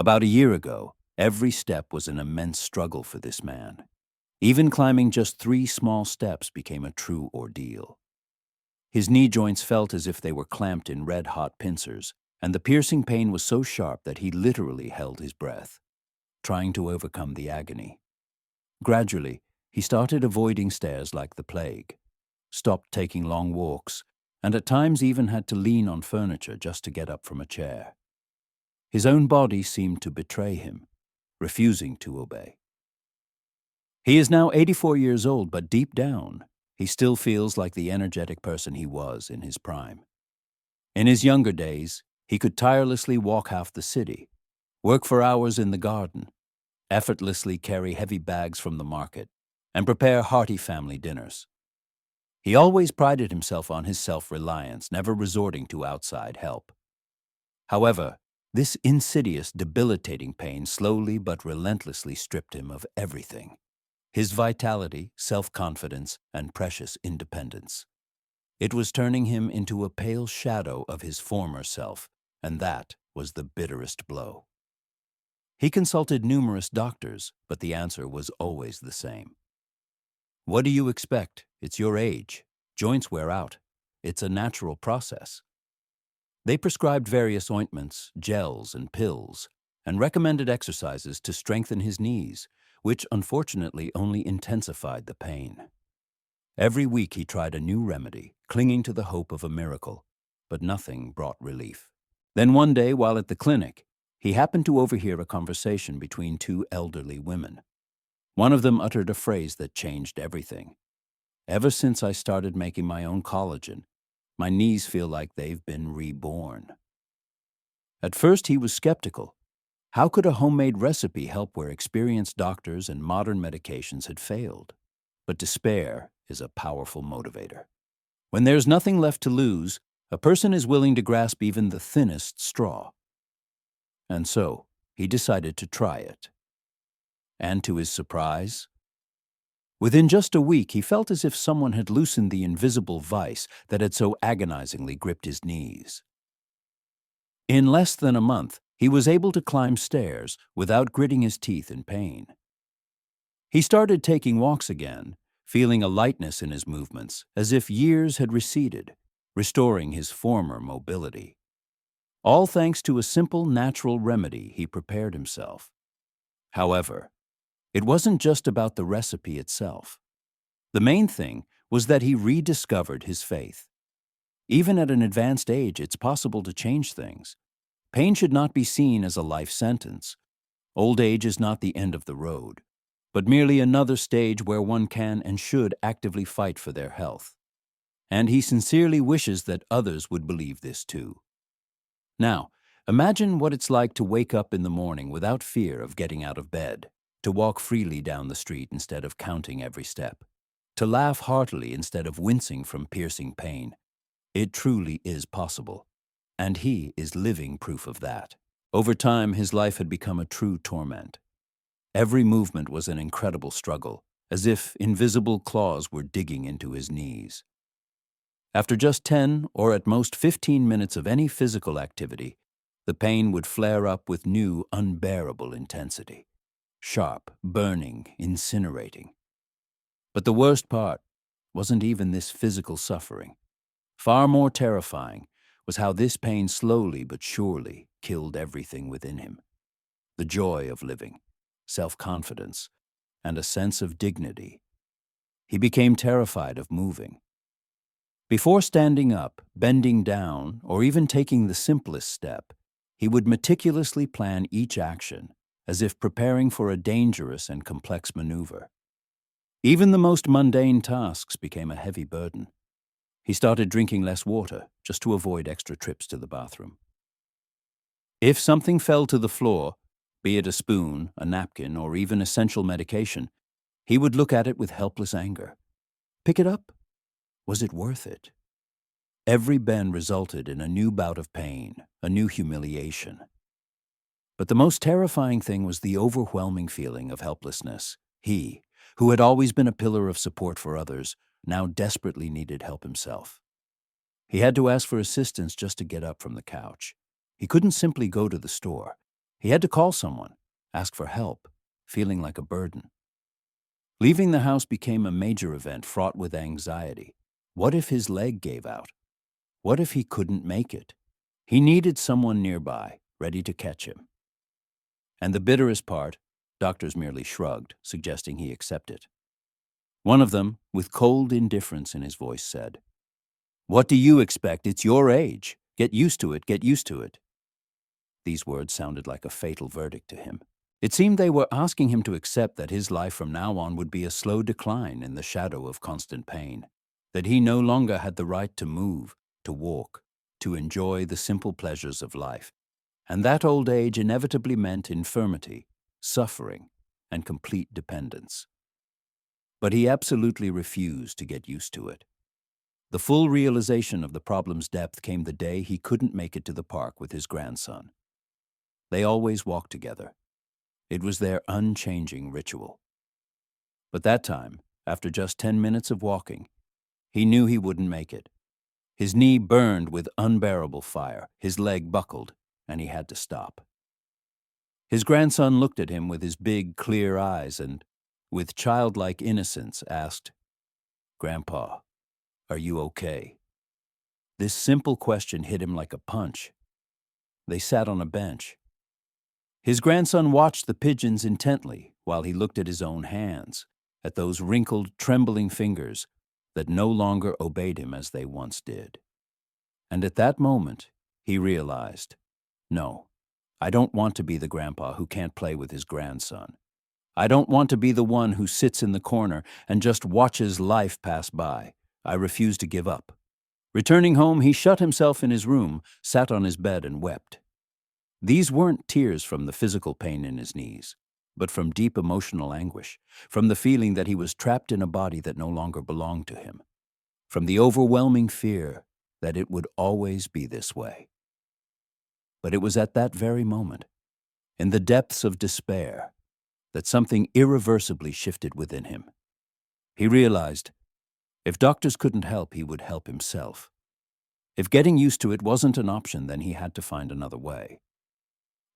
About a year ago, every step was an immense struggle for this man. Even climbing just 3 small steps became a true ordeal. His knee joints felt as if they were clamped in red-hot pincers, and the piercing pain was so sharp that he literally held his breath, trying to overcome the agony. Gradually, he started avoiding stairs like the plague, stopped taking long walks, and at times even had to lean on furniture just to get up from a chair. His own body seemed to betray him, refusing to obey. He is now 84 years old, but deep down, he still feels like the energetic person he was in his prime. In his younger days, he could tirelessly walk half the city, work for hours in the garden, effortlessly carry heavy bags from the market, and prepare hearty family dinners. He always prided himself on his self-reliance, never resorting to outside help. However, this insidious, debilitating pain slowly but relentlessly stripped him of everything: his vitality, self-confidence, and precious independence. It was turning him into a pale shadow of his former self, and that was the bitterest blow. He consulted numerous doctors, but the answer was always the same. What do you expect? It's your age. Joints wear out. It's a natural process. They prescribed various ointments, gels, and pills, and recommended exercises to strengthen his knees, which unfortunately only intensified the pain. Every week he tried a new remedy, clinging to the hope of a miracle, but nothing brought relief. Then one day, while at the clinic, he happened to overhear a conversation between 2 elderly women. One of them uttered a phrase that changed everything. "Ever since I started making my own collagen, my knees feel like they've been reborn." At first he was skeptical. How could a homemade recipe help where experienced doctors and modern medications had failed? But despair is a powerful motivator. When there's nothing left to lose, a person is willing to grasp even the thinnest straw. And so, he decided to try it. And to his surprise, within just a week, he felt as if someone had loosened the invisible vice that had so agonizingly gripped his knees. In less than a month, he was able to climb stairs without gritting his teeth in pain. He started taking walks again, feeling a lightness in his movements, as if years had receded, restoring his former mobility. All thanks to a simple, natural remedy he prepared himself. However, it wasn't just about the recipe itself. The main thing was that he rediscovered his faith. Even at an advanced age, it's possible to change things. Pain should not be seen as a life sentence. Old age is not the end of the road, but merely another stage where one can and should actively fight for their health. And he sincerely wishes that others would believe this too. Now, imagine what it's like to wake up in the morning without fear of getting out of bed, to walk freely down the street instead of counting every step, to laugh heartily instead of wincing from piercing pain. It truly is possible, and he is living proof of that. Over time, his life had become a true torment. Every movement was an incredible struggle, as if invisible claws were digging into his knees. After just 10 or at most 15 minutes of any physical activity, the pain would flare up with new, unbearable intensity. Sharp, burning, incinerating. But the worst part wasn't even this physical suffering. Far more terrifying was how this pain slowly but surely killed everything within him. The joy of living, self-confidence, and a sense of dignity. He became terrified of moving. Before standing up, bending down, or even taking the simplest step, he would meticulously plan each action, as if preparing for a dangerous and complex maneuver. Even the most mundane tasks became a heavy burden. He started drinking less water, just to avoid extra trips to the bathroom. If something fell to the floor, be it a spoon, a napkin, or even essential medication, he would look at it with helpless anger. Pick it up? Was it worth it? Every bend resulted in a new bout of pain, a new humiliation. But the most terrifying thing was the overwhelming feeling of helplessness. He, who had always been a pillar of support for others, now desperately needed help himself. He had to ask for assistance just to get up from the couch. He couldn't simply go to the store. He had to call someone, ask for help, feeling like a burden. Leaving the house became a major event fraught with anxiety. What if his leg gave out? What if he couldn't make it? He needed someone nearby, ready to catch him. And the bitterest part, doctors merely shrugged, suggesting he accept it. One of them, with cold indifference in his voice, said, "What do you expect? It's your age. Get used to it, get used to it." These words sounded like a fatal verdict to him. It seemed they were asking him to accept that his life from now on would be a slow decline in the shadow of constant pain, that he no longer had the right to move, to walk, to enjoy the simple pleasures of life, and that old age inevitably meant infirmity, suffering, and complete dependence. But he absolutely refused to get used to it. The full realization of the problem's depth came the day he couldn't make it to the park with his grandson. They always walked together. It was their unchanging ritual. But that time, after just 10 minutes of walking, he knew he wouldn't make it. His knee burned with unbearable fire, his leg buckled, and he had to stop. His grandson looked at him with his big, clear eyes and, with childlike innocence, asked, "Grandpa, are you okay?" This simple question hit him like a punch. They sat on a bench. His grandson watched the pigeons intently while he looked at his own hands, at those wrinkled, trembling fingers that no longer obeyed him as they once did. And at that moment, he realized, no, I don't want to be the grandpa who can't play with his grandson. I don't want to be the one who sits in the corner and just watches life pass by. I refuse to give up. Returning home, he shut himself in his room, sat on his bed, and wept. These weren't tears from the physical pain in his knees, but from deep emotional anguish, from the feeling that he was trapped in a body that no longer belonged to him, from the overwhelming fear that it would always be this way. But it was at that very moment, in the depths of despair, that something irreversibly shifted within him. He realized, if doctors couldn't help, he would help himself. If getting used to it wasn't an option, then he had to find another way.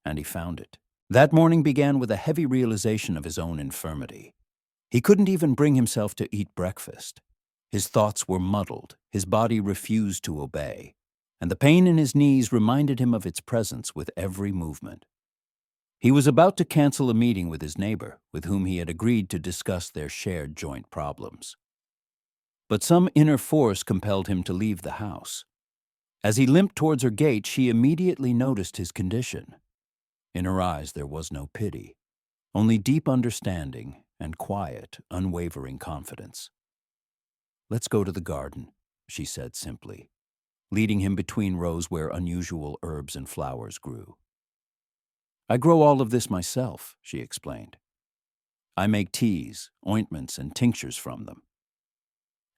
And he found it. That morning began with a heavy realization of his own infirmity. He couldn't even bring himself to eat breakfast. His thoughts were muddled, his body refused to obey, and the pain in his knees reminded him of its presence with every movement. He was about to cancel a meeting with his neighbor, with whom he had agreed to discuss their shared joint problems. But some inner force compelled him to leave the house. As he limped towards her gate, she immediately noticed his condition. In her eyes there was no pity, only deep understanding and quiet, unwavering confidence. "Let's go to the garden," she said simply, leading him between rows where unusual herbs and flowers grew. "I grow all of this myself," she explained. "I make teas, ointments, and tinctures from them.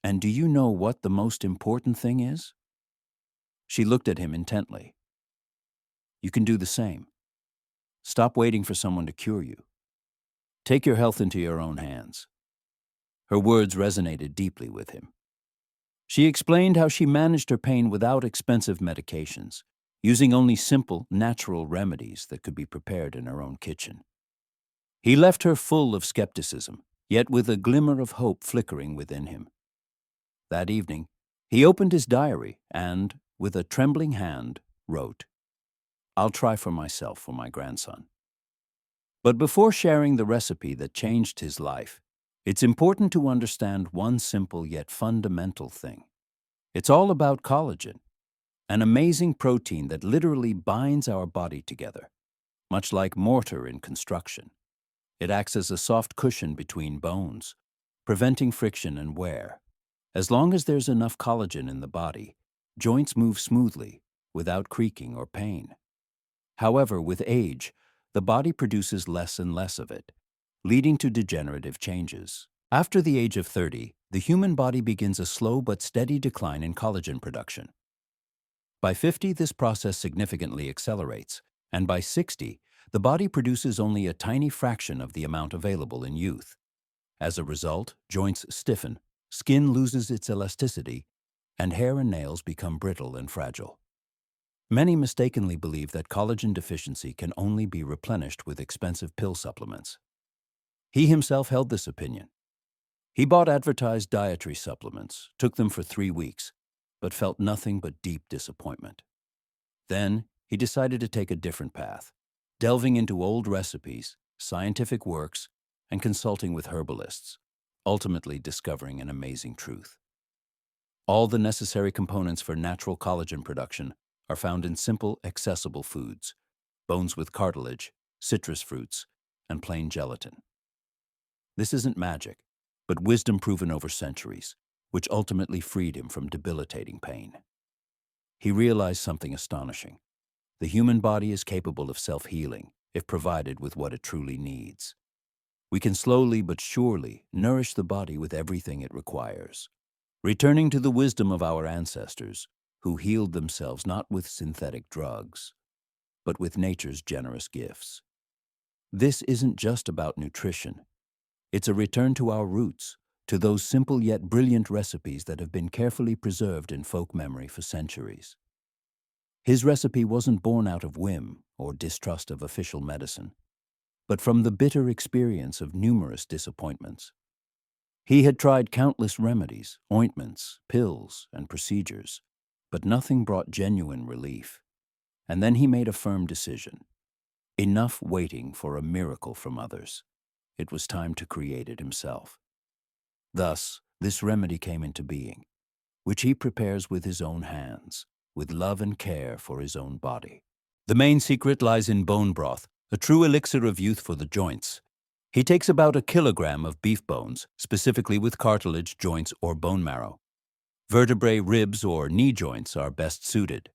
And do you know what the most important thing is?" She looked at him intently. "You can do the same. Stop waiting for someone to cure you. Take your health into your own hands." Her words resonated deeply with him. She explained how she managed her pain without expensive medications, using only simple, natural remedies that could be prepared in her own kitchen. He left her full of skepticism, yet with a glimmer of hope flickering within him. That evening, he opened his diary and, with a trembling hand, wrote, "I'll try for myself for my grandson." But before sharing the recipe that changed his life, it's important to understand one simple yet fundamental thing. It's all about collagen, an amazing protein that literally binds our body together, much like mortar in construction. It acts as a soft cushion between bones, preventing friction and wear. As long as there's enough collagen in the body, joints move smoothly, without creaking or pain. However, with age, the body produces less and less of it, leading to degenerative changes. After the age of 30, the human body begins a slow but steady decline in collagen production. By 50, this process significantly accelerates, and by 60, the body produces only a tiny fraction of the amount available in youth. As a result, joints stiffen, skin loses its elasticity, and hair and nails become brittle and fragile. Many mistakenly believe that collagen deficiency can only be replenished with expensive pill supplements. He himself held this opinion. He bought advertised dietary supplements, took them for 3 weeks, but felt nothing but deep disappointment. Then, he decided to take a different path, delving into old recipes, scientific works, and consulting with herbalists, ultimately discovering an amazing truth. All the necessary components for natural collagen production are found in simple, accessible foods: bones with cartilage, citrus fruits, and plain gelatin. This isn't magic, but wisdom proven over centuries, which ultimately freed him from debilitating pain. He realized something astonishing. The human body is capable of self-healing if provided with what it truly needs. We can slowly but surely nourish the body with everything it requires, returning to the wisdom of our ancestors, who healed themselves not with synthetic drugs, but with nature's generous gifts. This isn't just about nutrition. It's a return to our roots, to those simple yet brilliant recipes that have been carefully preserved in folk memory for centuries. His recipe wasn't born out of whim or distrust of official medicine, but from the bitter experience of numerous disappointments. He had tried countless remedies, ointments, pills, and procedures, but nothing brought genuine relief. And then he made a firm decision. Enough waiting for a miracle from others. It was time to create it himself. Thus, this remedy came into being, which he prepares with his own hands, with love and care for his own body. The main secret lies in bone broth, a true elixir of youth for the joints. He takes about 1 kilogram of beef bones, specifically with cartilage, joints, or bone marrow. Vertebrae, ribs, or knee joints are best suited.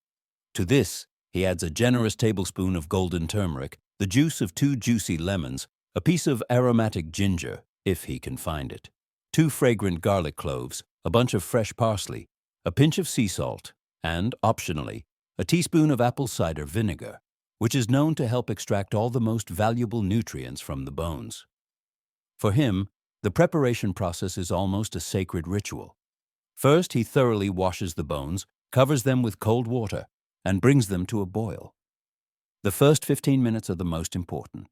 To this, he adds a generous tablespoon of golden turmeric, the juice of 2 juicy lemons, a piece of aromatic ginger, if he can find it, 2 fragrant garlic cloves, a bunch of fresh parsley, a pinch of sea salt, and, optionally, a teaspoon of apple cider vinegar, which is known to help extract all the most valuable nutrients from the bones. For him, the preparation process is almost a sacred ritual. First, he thoroughly washes the bones, covers them with cold water, and brings them to a boil. The first 15 minutes are the most important.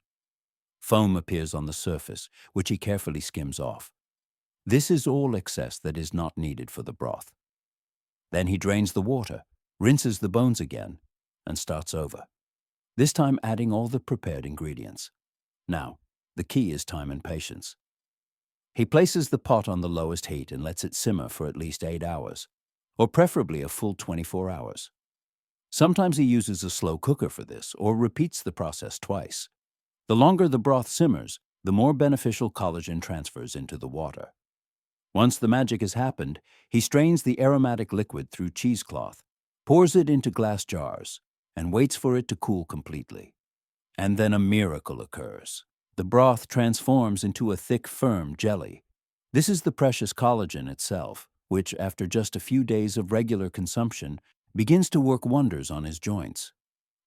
Foam appears on the surface, which he carefully skims off. This is all excess that is not needed for the broth. Then he drains the water, rinses the bones again, and starts over, this time adding all the prepared ingredients. Now, the key is time and patience. He places the pot on the lowest heat and lets it simmer for at least 8 hours, or preferably a full 24 hours. Sometimes he uses a slow cooker for this, or repeats the process twice. The longer the broth simmers, the more beneficial collagen transfers into the water. Once the magic has happened, he strains the aromatic liquid through cheesecloth, pours it into glass jars, and waits for it to cool completely. And then a miracle occurs. The broth transforms into a thick, firm jelly. This is the precious collagen itself, which, after just a few days of regular consumption, begins to work wonders on his joints.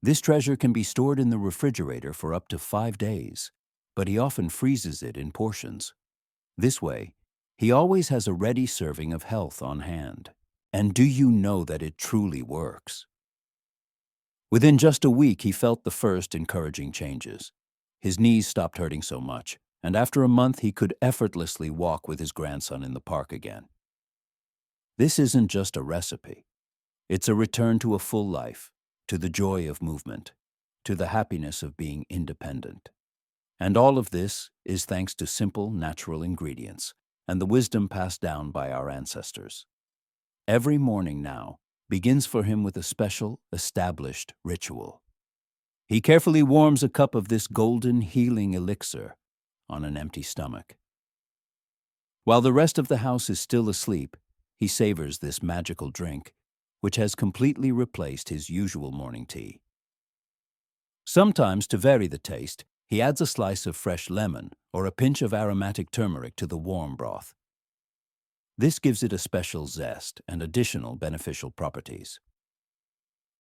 This treasure can be stored in the refrigerator for up to 5 days, but he often freezes it in portions. This way, he always has a ready serving of health on hand. And do you know that it truly works? Within just a week, he felt the first encouraging changes. His knees stopped hurting so much, and after a month, he could effortlessly walk with his grandson in the park again. This isn't just a recipe. It's a return to a full life, to the joy of movement, to the happiness of being independent. And all of this is thanks to simple, natural ingredients and the wisdom passed down by our ancestors. Every morning now begins for him with a special, established ritual. He carefully warms a cup of this golden healing elixir on an empty stomach. While the rest of the house is still asleep, he savors this magical drink, which has completely replaced his usual morning tea. Sometimes, to vary the taste, he adds a slice of fresh lemon or a pinch of aromatic turmeric to the warm broth. This gives it a special zest and additional beneficial properties.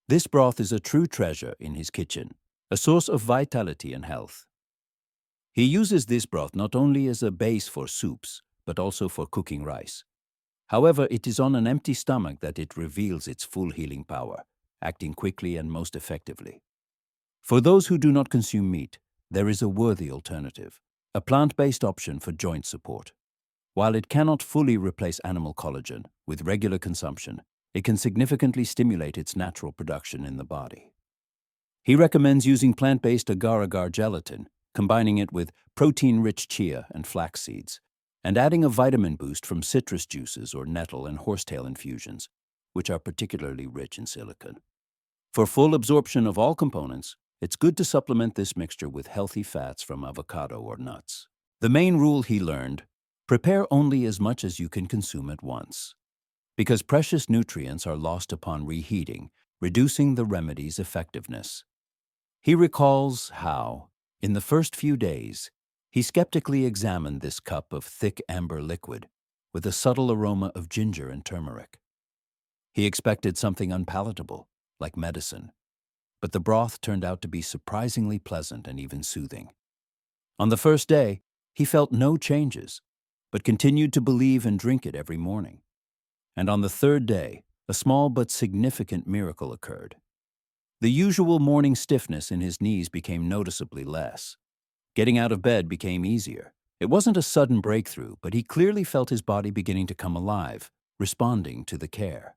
This broth is a true treasure in his kitchen, a source of vitality and health. He uses this broth not only as a base for soups, but also for cooking rice. However, it is on an empty stomach that it reveals its full healing power, acting quickly and most effectively. For those who do not consume meat, there is a worthy alternative, a plant-based option for joint support. While it cannot fully replace animal collagen, with regular consumption, it can significantly stimulate its natural production in the body. He recommends using plant-based agar-agar gelatin, combining it with protein-rich chia and flax seeds, and adding a vitamin boost from citrus juices or nettle and horsetail infusions, which are particularly rich in silicon. For full absorption of all components, it's good to supplement this mixture with healthy fats from avocado or nuts. The main rule he learned: prepare only as much as you can consume at once, because precious nutrients are lost upon reheating, reducing the remedy's effectiveness. He recalls how, in the first few days, he skeptically examined this cup of thick amber liquid with a subtle aroma of ginger and turmeric. He expected something unpalatable, like medicine, but the broth turned out to be surprisingly pleasant and even soothing. On the first day, he felt no changes, but continued to believe and drink it every morning. And on the third day, a small but significant miracle occurred. The usual morning stiffness in his knees became noticeably less. Getting out of bed became easier. It wasn't a sudden breakthrough, but he clearly felt his body beginning to come alive, responding to the care.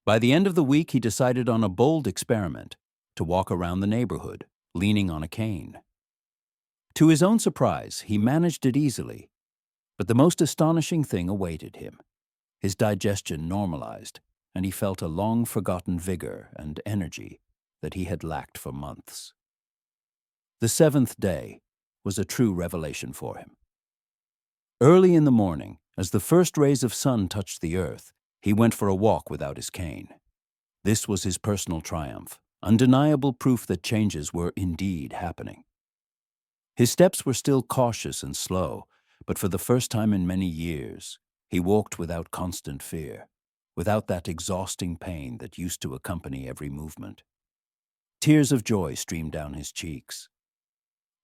By the end of the week, he decided on a bold experiment: to walk around the neighborhood, leaning on a cane. To his own surprise, he managed it easily, but the most astonishing thing awaited him. His digestion normalized, and he felt a long-forgotten vigor and energy that he had lacked for months. The seventh day was a true revelation for him. Early in the morning, as the first rays of sun touched the earth, he went for a walk without his cane. This was his personal triumph, undeniable proof that changes were indeed happening. His steps were still cautious and slow, but for the first time in many years, he walked without constant fear, without that exhausting pain that used to accompany every movement. Tears of joy streamed down his cheeks.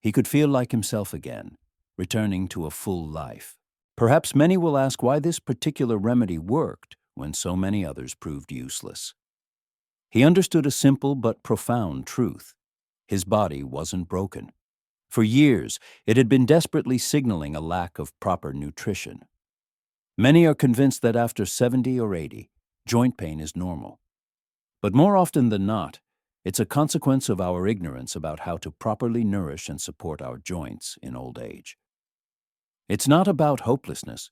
He could feel like himself again, returning to a full life. Perhaps many will ask why this particular remedy worked when so many others proved useless. He understood a simple but profound truth: his body wasn't broken. For years, it had been desperately signaling a lack of proper nutrition. Many are convinced that after 70 or 80, joint pain is normal. But more often than not, it's a consequence of our ignorance about how to properly nourish and support our joints in old age. It's not about hopelessness,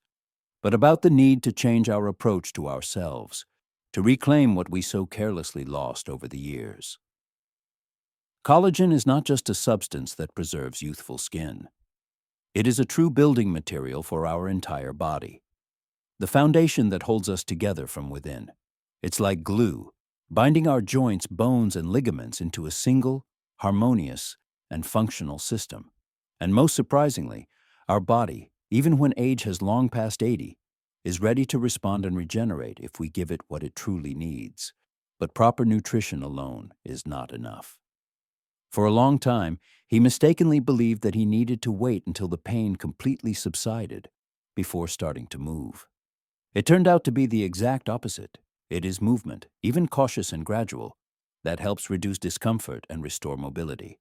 but about the need to change our approach to ourselves, to reclaim what we so carelessly lost over the years. Collagen is not just a substance that preserves youthful skin. It is a true building material for our entire body, the foundation that holds us together from within. It's like glue, binding our joints, bones, and ligaments into a single, harmonious, and functional system. And most surprisingly, our body, even when age has long passed 80, is ready to respond and regenerate if we give it what it truly needs. But proper nutrition alone is not enough. For a long time, he mistakenly believed that he needed to wait until the pain completely subsided before starting to move. It turned out to be the exact opposite. It is movement, even cautious and gradual, that helps reduce discomfort and restore mobility.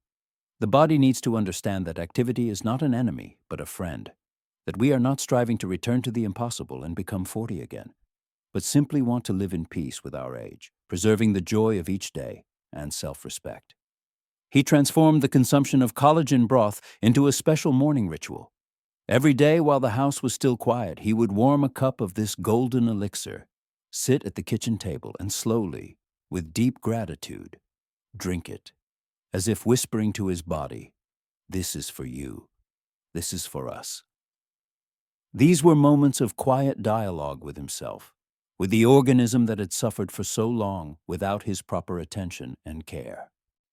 The body needs to understand that activity is not an enemy, but a friend, that we are not striving to return to the impossible and become 40 again, but simply want to live in peace with our age, preserving the joy of each day and self-respect. He transformed the consumption of collagen broth into a special morning ritual. Every day while the house was still quiet, he would warm a cup of this golden elixir, sit at the kitchen table, and slowly, with deep gratitude, drink it, as if whispering to his body, "This is for you. This is for us." These were moments of quiet dialogue with himself, with the organism that had suffered for so long without his proper attention and care.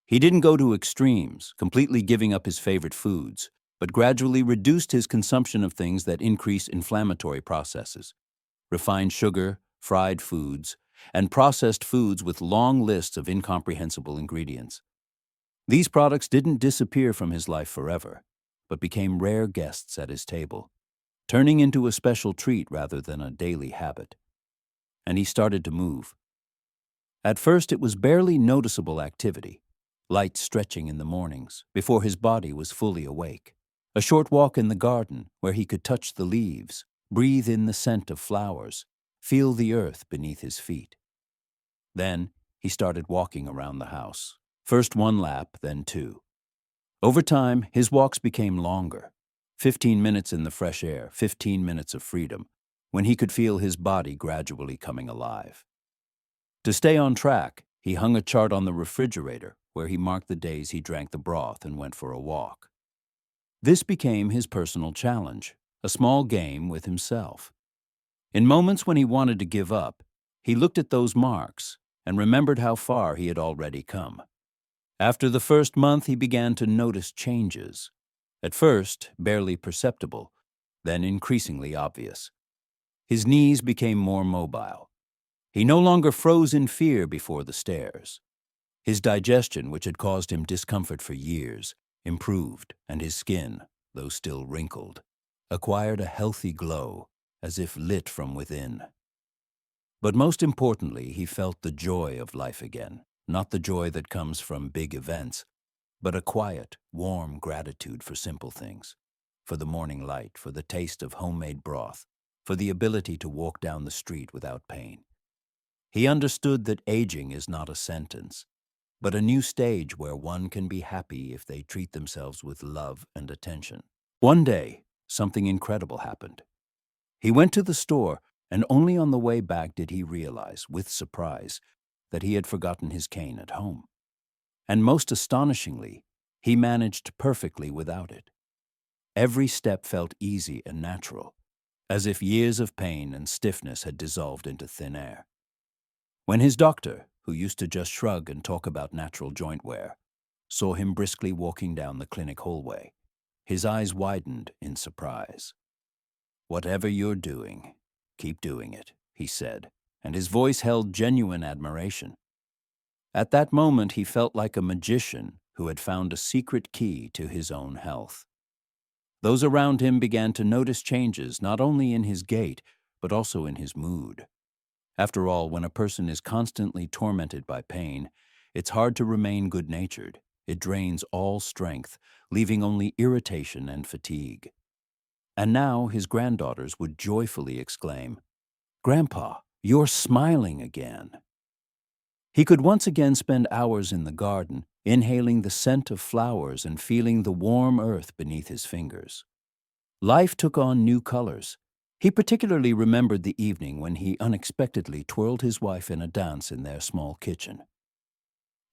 He didn't go to extremes, completely giving up his favorite foods, but gradually reduced his consumption of things that increase inflammatory processes: refined sugar, fried foods, and processed foods with long lists of incomprehensible ingredients. These products didn't disappear from his life forever, but became rare guests at his table, turning into a special treat rather than a daily habit. And he started to move. At first, it was barely noticeable activity, light stretching in the mornings before his body was fully awake, a short walk in the garden where he could touch the leaves, breathe in the scent of flowers, feel the earth beneath his feet. Then he started walking around the house, first one lap, then two. Over time, his walks became longer, 15 minutes in the fresh air, 15 minutes of freedom, when he could feel his body gradually coming alive. To stay on track, he hung a chart on the refrigerator where he marked the days he drank the broth and went for a walk. This became his personal challenge, a small game with himself. In moments when he wanted to give up, he looked at those marks and remembered how far he had already come. After the first month, he began to notice changes. At first, barely perceptible, then increasingly obvious. His knees became more mobile. He no longer froze in fear before the stairs. His digestion, which had caused him discomfort for years, improved, and his skin, though still wrinkled, acquired a healthy glow, as if lit from within. But most importantly, he felt the joy of life again, not the joy that comes from big events, but a quiet, warm gratitude for simple things, for the morning light, for the taste of homemade broth, for the ability to walk down the street without pain. He understood that aging is not a sentence, but a new stage where one can be happy if they treat themselves with love and attention. One day, something incredible happened. He went to the store, and only on the way back did he realize, with surprise, that he had forgotten his cane at home. And most astonishingly, he managed perfectly without it. Every step felt easy and natural, as if years of pain and stiffness had dissolved into thin air. When his doctor, who used to just shrug and talk about natural joint wear, saw him briskly walking down the clinic hallway, his eyes widened in surprise. "Whatever you're doing, keep doing it," he said, and his voice held genuine admiration. At that moment, he felt like a magician who had found a secret key to his own health. Those around him began to notice changes not only in his gait, but also in his mood. After all, when a person is constantly tormented by pain, it's hard to remain good-natured. It drains all strength, leaving only irritation and fatigue. And now his granddaughters would joyfully exclaim, "Grandpa, you're smiling again." He could once again spend hours in the garden, inhaling the scent of flowers and feeling the warm earth beneath his fingers. Life took on new colors. He particularly remembered the evening when he unexpectedly twirled his wife in a dance in their small kitchen.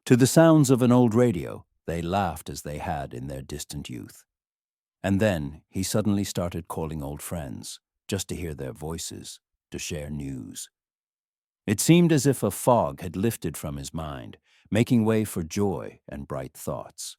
To the sounds of an old radio, they laughed as they had in their distant youth. And then he suddenly started calling old friends, just to hear their voices, to share news. It seemed as if a fog had lifted from his mind, making way for joy and bright thoughts.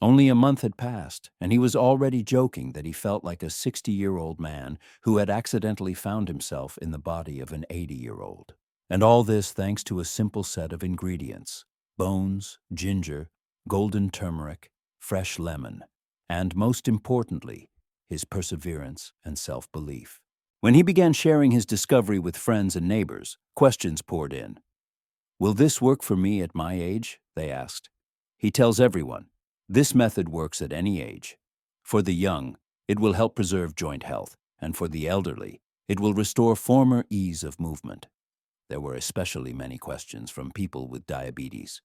Only a month had passed, and he was already joking that he felt like a 60-year-old man who had accidentally found himself in the body of an 80-year-old. And all this thanks to a simple set of ingredients: bones, ginger, golden turmeric, fresh lemon, and, most importantly, his perseverance and self-belief. When he began sharing his discovery with friends and neighbors, questions poured in. "Will this work for me at my age?" they asked. He tells everyone, "This method works at any age. For the young, it will help preserve joint health, and for the elderly, it will restore former ease of movement." There were especially many questions from people with diabetes.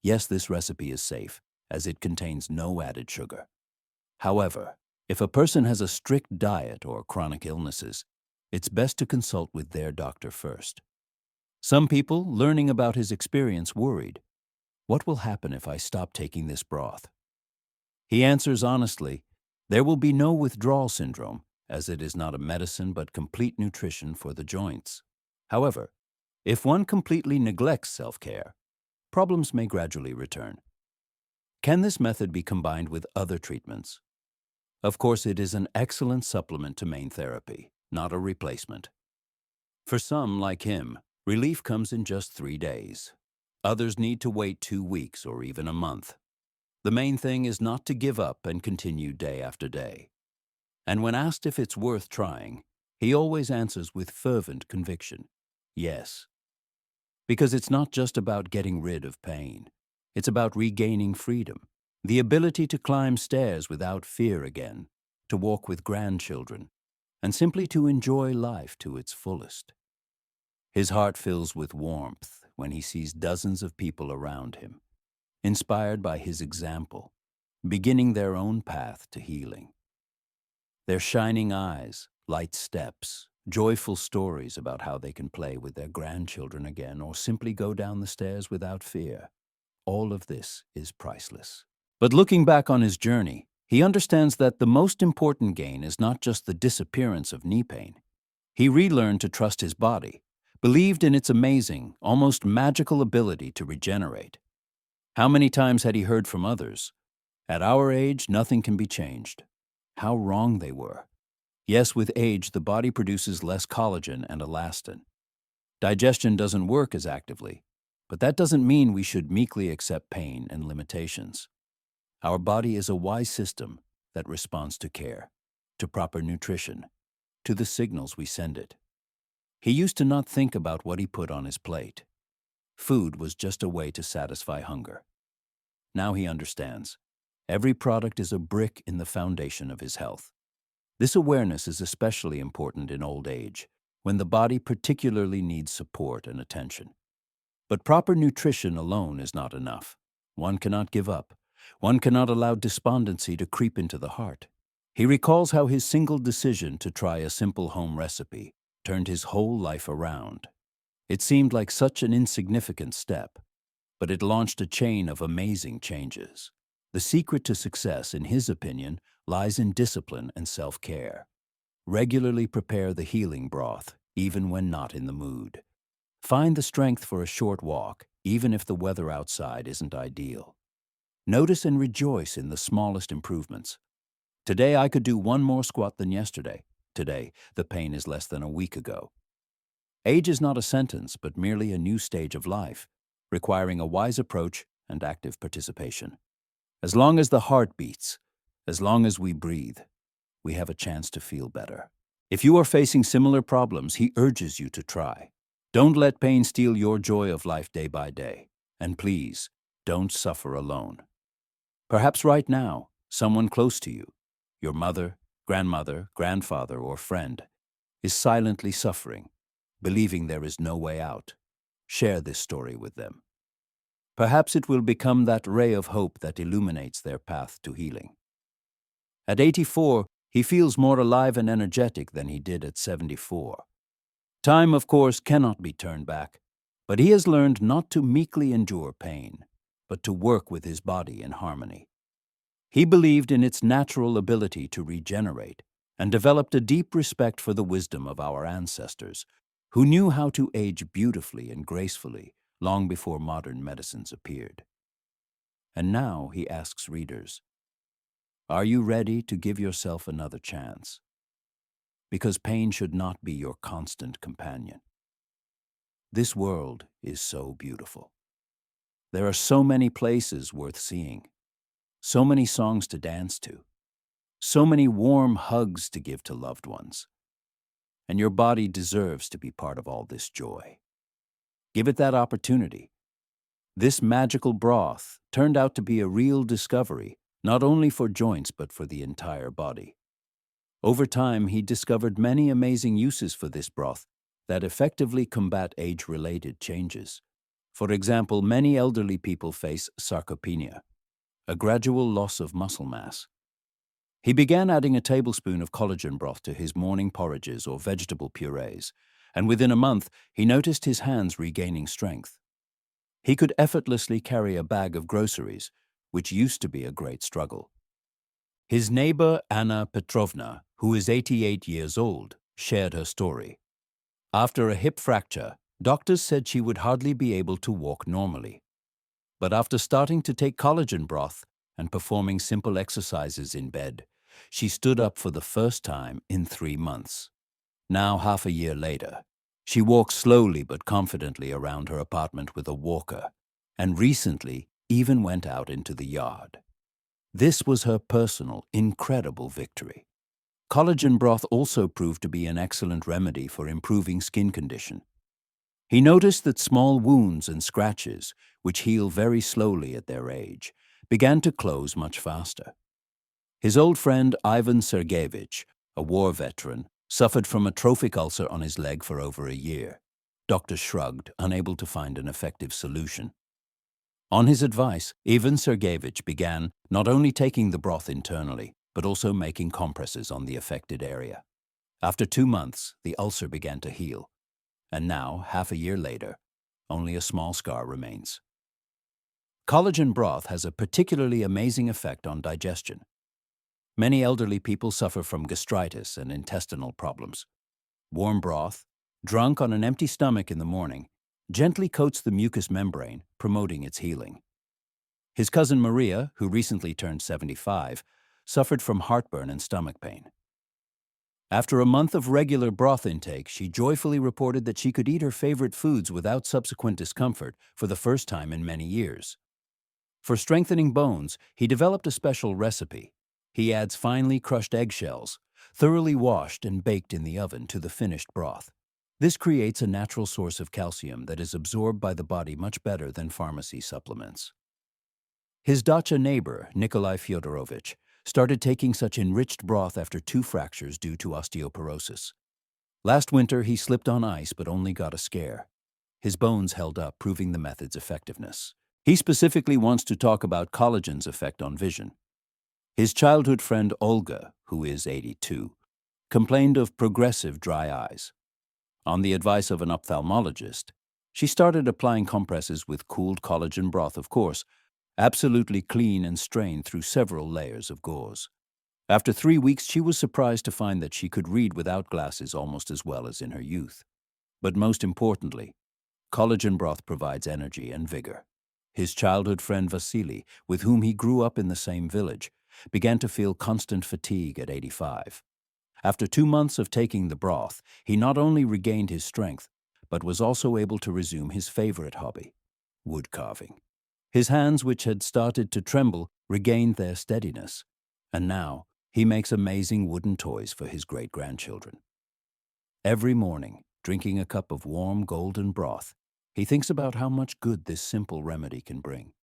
Yes, this recipe is safe, as it contains no added sugar. However, if a person has a strict diet or chronic illnesses, it's best to consult with their doctor first. Some people, learning about his experience, worried, "What will happen if I stop taking this broth?" He answers honestly, there will be no withdrawal syndrome, as it is not a medicine but complete nutrition for the joints. However, if one completely neglects self-care, problems may gradually return. Can this method be combined with other treatments? Of course, it is an excellent supplement to main therapy, not a replacement. For some, like him, relief comes in just 3 days. Others need to wait 2 weeks or even a month. The main thing is not to give up and continue day after day. And when asked if it's worth trying, he always answers with fervent conviction, "Yes." Because it's not just about getting rid of pain. It's about regaining freedom, the ability to climb stairs without fear again, to walk with grandchildren, and simply to enjoy life to its fullest. His heart fills with warmth when he sees dozens of people around him, inspired by his example, beginning their own path to healing. Their shining eyes, light steps, joyful stories about how they can play with their grandchildren again or simply go down the stairs without fear. All of this is priceless. But looking back on his journey, he understands that the most important gain is not just the disappearance of knee pain. He relearned to trust his body, believed in its amazing, almost magical ability to regenerate. How many times had he heard from others, "At our age, nothing can be changed." How wrong they were. Yes, with age, the body produces less collagen and elastin. Digestion doesn't work as actively, but that doesn't mean we should meekly accept pain and limitations. Our body is a wise system that responds to care, to proper nutrition, to the signals we send it. He used to not think about what he put on his plate. Food was just a way to satisfy hunger. Now he understands. Every product is a brick in the foundation of his health. This awareness is especially important in old age, when the body particularly needs support and attention. But proper nutrition alone is not enough. One cannot give up. One cannot allow despondency to creep into the heart. He recalls how his single decision to try a simple home recipe turned his whole life around. It seemed like such an insignificant step, but it launched a chain of amazing changes. The secret to success, in his opinion, lies in discipline and self-care. Regularly prepare the healing broth, even when not in the mood. Find the strength for a short walk, even if the weather outside isn't ideal. Notice and rejoice in the smallest improvements. Today I could do one more squat than yesterday. Today, the pain is less than a week ago. Age is not a sentence, but merely a new stage of life, requiring a wise approach and active participation. As long as the heart beats, as long as we breathe, we have a chance to feel better. If you are facing similar problems, he urges you to try. Don't let pain steal your joy of life day by day. And please, don't suffer alone. Perhaps right now, someone close to you, your mother, grandmother, grandfather, or friend, is silently suffering, believing there is no way out. Share this story with them. Perhaps it will become that ray of hope that illuminates their path to healing. At 84, he feels more alive and energetic than he did at 74. Time, of course, cannot be turned back, but he has learned not to meekly endure pain, but to work with his body in harmony. He believed in its natural ability to regenerate and developed a deep respect for the wisdom of our ancestors, who knew how to age beautifully and gracefully long before modern medicines appeared. And now he asks readers, are you ready to give yourself another chance? Because pain should not be your constant companion. This world is so beautiful. There are so many places worth seeing, so many songs to dance to, so many warm hugs to give to loved ones. And your body deserves to be part of all this joy. Give it that opportunity. This magical broth turned out to be a real discovery, not only for joints but for the entire body. Over time, he discovered many amazing uses for this broth that effectively combat age-related changes. For example, many elderly people face sarcopenia, a gradual loss of muscle mass. He began adding a tablespoon of collagen broth to his morning porridges or vegetable purees, and within a month, he noticed his hands regaining strength. He could effortlessly carry a bag of groceries, which used to be a great struggle. His neighbor, Anna Petrovna, who is 88 years old, shared her story. After a hip fracture, doctors said she would hardly be able to walk normally. But after starting to take collagen broth and performing simple exercises in bed, she stood up for the first time in 3 months. Now, half a year later, she walks slowly but confidently around her apartment with a walker, and recently even went out into the yard. This was her personal, incredible victory. Collagen broth also proved to be an excellent remedy for improving skin condition. He noticed that small wounds and scratches, which heal very slowly at their age, began to close much faster. His old friend Ivan Sergeyevich, a war veteran, suffered from a trophic ulcer on his leg for over a year. Doctors shrugged, unable to find an effective solution. On his advice, Ivan Sergeyevich began not only taking the broth internally, but also making compresses on the affected area. After 2 months, the ulcer began to heal, and now, half a year later, only a small scar remains. Collagen broth has a particularly amazing effect on digestion. Many elderly people suffer from gastritis and intestinal problems. Warm broth, drunk on an empty stomach in the morning, gently coats the mucous membrane, promoting its healing. His cousin Maria, who recently turned 75, suffered from heartburn and stomach pain. After a month of regular broth intake, she joyfully reported that she could eat her favorite foods without subsequent discomfort for the first time in many years. For strengthening bones, he developed a special recipe. He adds finely crushed eggshells, thoroughly washed and baked in the oven, to the finished broth. This creates a natural source of calcium that is absorbed by the body much better than pharmacy supplements. His dacha neighbor, Nikolai Fyodorovich, started taking such enriched broth after 2 fractures due to osteoporosis. Last winter, he slipped on ice but only got a scare. His bones held up, proving the method's effectiveness. He specifically wants to talk about collagen's effect on vision. His childhood friend Olga, who is 82, complained of progressive dry eyes. On the advice of an ophthalmologist, she started applying compresses with cooled collagen broth, of course, absolutely clean and strained through several layers of gauze. After 3 weeks, she was surprised to find that she could read without glasses almost as well as in her youth. But most importantly, collagen broth provides energy and vigor. His childhood friend Vasily, with whom he grew up in the same village, began to feel constant fatigue at 85. After 2 months of taking the broth, he not only regained his strength, but was also able to resume his favorite hobby, wood carving. His hands, which had started to tremble, regained their steadiness, and now he makes amazing wooden toys for his great-grandchildren. Every morning, drinking a cup of warm golden broth, he thinks about how much good this simple remedy can bring.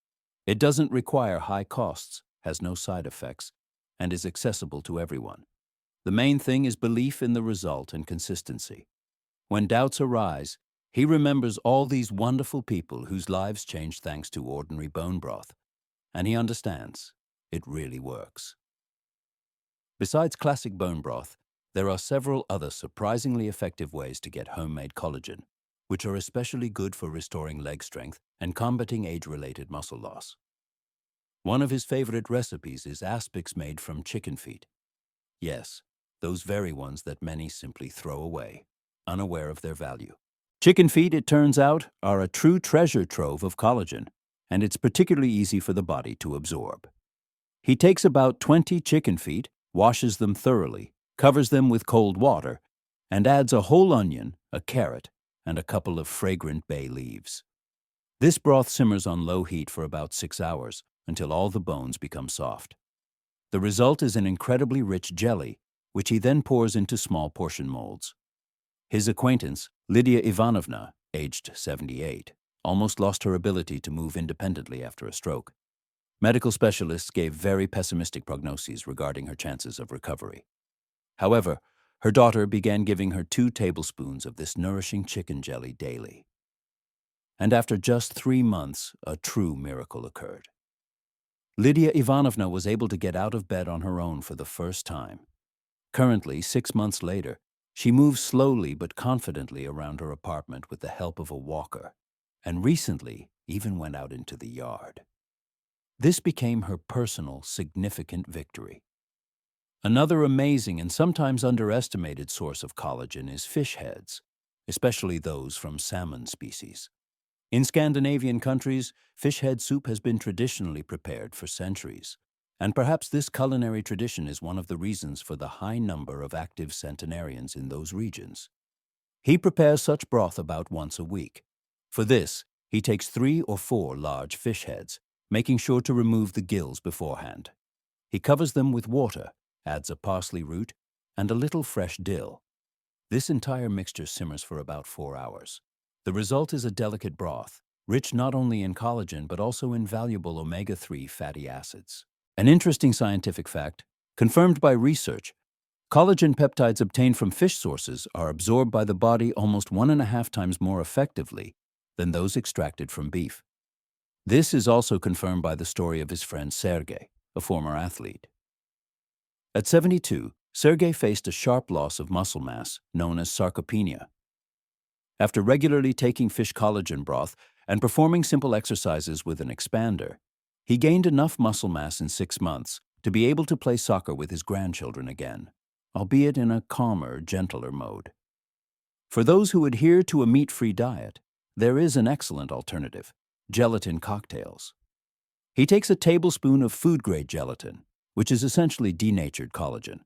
It doesn't require high costs, has no side effects, and is accessible to everyone. The main thing is belief in the result and consistency. When doubts arise, he remembers all these wonderful people whose lives changed thanks to ordinary bone broth, and he understands it really works. Besides classic bone broth, there are several other surprisingly effective ways to get homemade collagen, which are especially good for restoring leg strength and combating age-related muscle loss. One of his favorite recipes is aspics made from chicken feet. Yes, those very ones that many simply throw away, unaware of their value. Chicken feet, it turns out, are a true treasure trove of collagen, and it's particularly easy for the body to absorb. He takes about 20 chicken feet, washes them thoroughly, covers them with cold water, and adds a whole onion, a carrot, and a couple of fragrant bay leaves. This broth simmers on low heat for about 6 hours until all the bones become soft. The result is an incredibly rich jelly, which he then pours into small portion molds. His acquaintance, Lydia Ivanovna, aged 78, almost lost her ability to move independently after a stroke. Medical specialists gave very pessimistic prognoses regarding her chances of recovery. However, her daughter began giving her 2 tablespoons of this nourishing chicken jelly daily. And after just 3 months, a true miracle occurred. Lydia Ivanovna was able to get out of bed on her own for the first time. Currently, 6 months later, she moves slowly but confidently around her apartment with the help of a walker, and recently even went out into the yard. This became her personal, significant victory. Another amazing and sometimes underestimated source of collagen is fish heads, especially those from salmon species. In Scandinavian countries, fish head soup has been traditionally prepared for centuries, and perhaps this culinary tradition is one of the reasons for the high number of active centenarians in those regions. He prepares such broth about once a week. For this, he takes 3 or 4 large fish heads, making sure to remove the gills beforehand. He covers them with water, adds a parsley root, and a little fresh dill. This entire mixture simmers for about 4 hours. The result is a delicate broth, rich not only in collagen but also in valuable omega-3 fatty acids. An interesting scientific fact, confirmed by research, collagen peptides obtained from fish sources are absorbed by the body almost 1.5 times more effectively than those extracted from beef. This is also confirmed by the story of his friend Sergey, a former athlete. At 72, Sergey faced a sharp loss of muscle mass known as sarcopenia. After regularly taking fish collagen broth and performing simple exercises with an expander, he gained enough muscle mass in 6 months to be able to play soccer with his grandchildren again, albeit in a calmer, gentler mode. For those who adhere to a meat-free diet, there is an excellent alternative: gelatin cocktails. He takes a tablespoon of food-grade gelatin, which is essentially denatured collagen,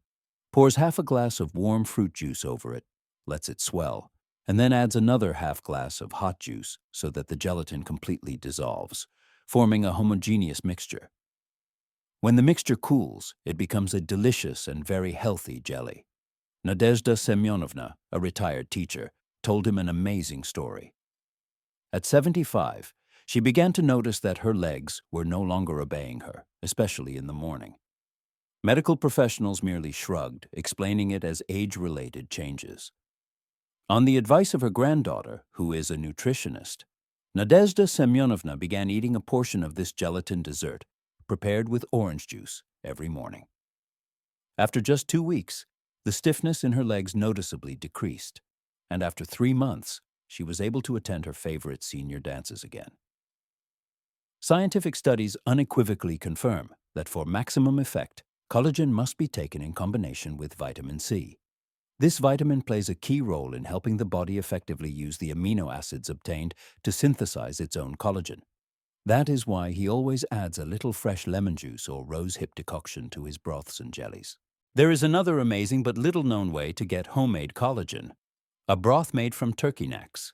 pours half a glass of warm fruit juice over it, lets it swell, and then adds another half glass of hot juice so that the gelatin completely dissolves, forming a homogeneous mixture. When the mixture cools, it becomes a delicious and very healthy jelly. Nadezhda Semyonovna, a retired teacher, told him an amazing story. At 75, she began to notice that her legs were no longer obeying her, especially in the morning. Medical professionals merely shrugged, explaining it as age-related changes. On the advice of her granddaughter, who is a nutritionist, Nadezhda Semyonovna began eating a portion of this gelatin dessert, prepared with orange juice, every morning. After just 2 weeks, the stiffness in her legs noticeably decreased, and after 3 months, she was able to attend her favorite senior dances again. Scientific studies unequivocally confirm that for maximum effect, collagen must be taken in combination with vitamin C. This vitamin plays a key role in helping the body effectively use the amino acids obtained to synthesize its own collagen. That is why he always adds a little fresh lemon juice or rosehip decoction to his broths and jellies. There is another amazing but little-known way to get homemade collagen: a broth made from turkey necks.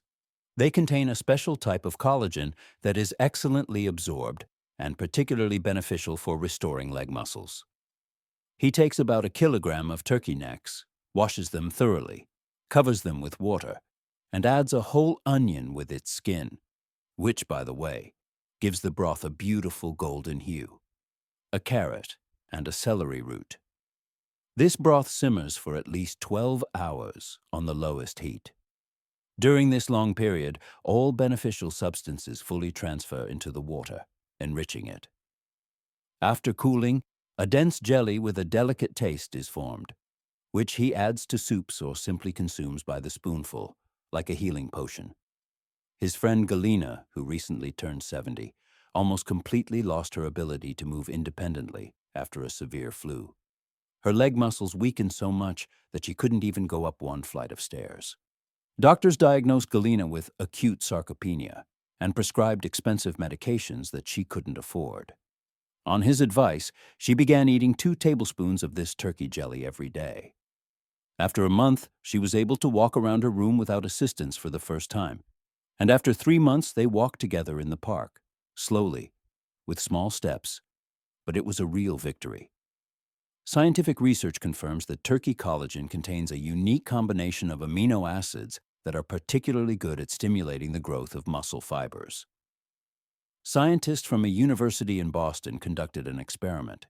They contain a special type of collagen that is excellently absorbed and particularly beneficial for restoring leg muscles. He takes about 1 kilogram of turkey necks, washes them thoroughly, covers them with water, and adds a whole onion with its skin, which, by the way, gives the broth a beautiful golden hue, a carrot, and a celery root. This broth simmers for at least 12 hours on the lowest heat. During this long period, all beneficial substances fully transfer into the water, enriching it. After cooling, a dense jelly with a delicate taste is formed, which he adds to soups or simply consumes by the spoonful, like a healing potion. His friend Galina, who recently turned 70, almost completely lost her ability to move independently after a severe flu. Her leg muscles weakened so much that she couldn't even go up 1 flight of stairs. Doctors diagnosed Galina with acute sarcopenia and prescribed expensive medications that she couldn't afford. On his advice, she began eating 2 tablespoons of this turkey jelly every day. After a month, she was able to walk around her room without assistance for the first time, and after 3 months they walked together in the park, slowly, with small steps, but it was a real victory. Scientific research confirms that turkey collagen contains a unique combination of amino acids that are particularly good at stimulating the growth of muscle fibers. Scientists from a university in Boston conducted an experiment.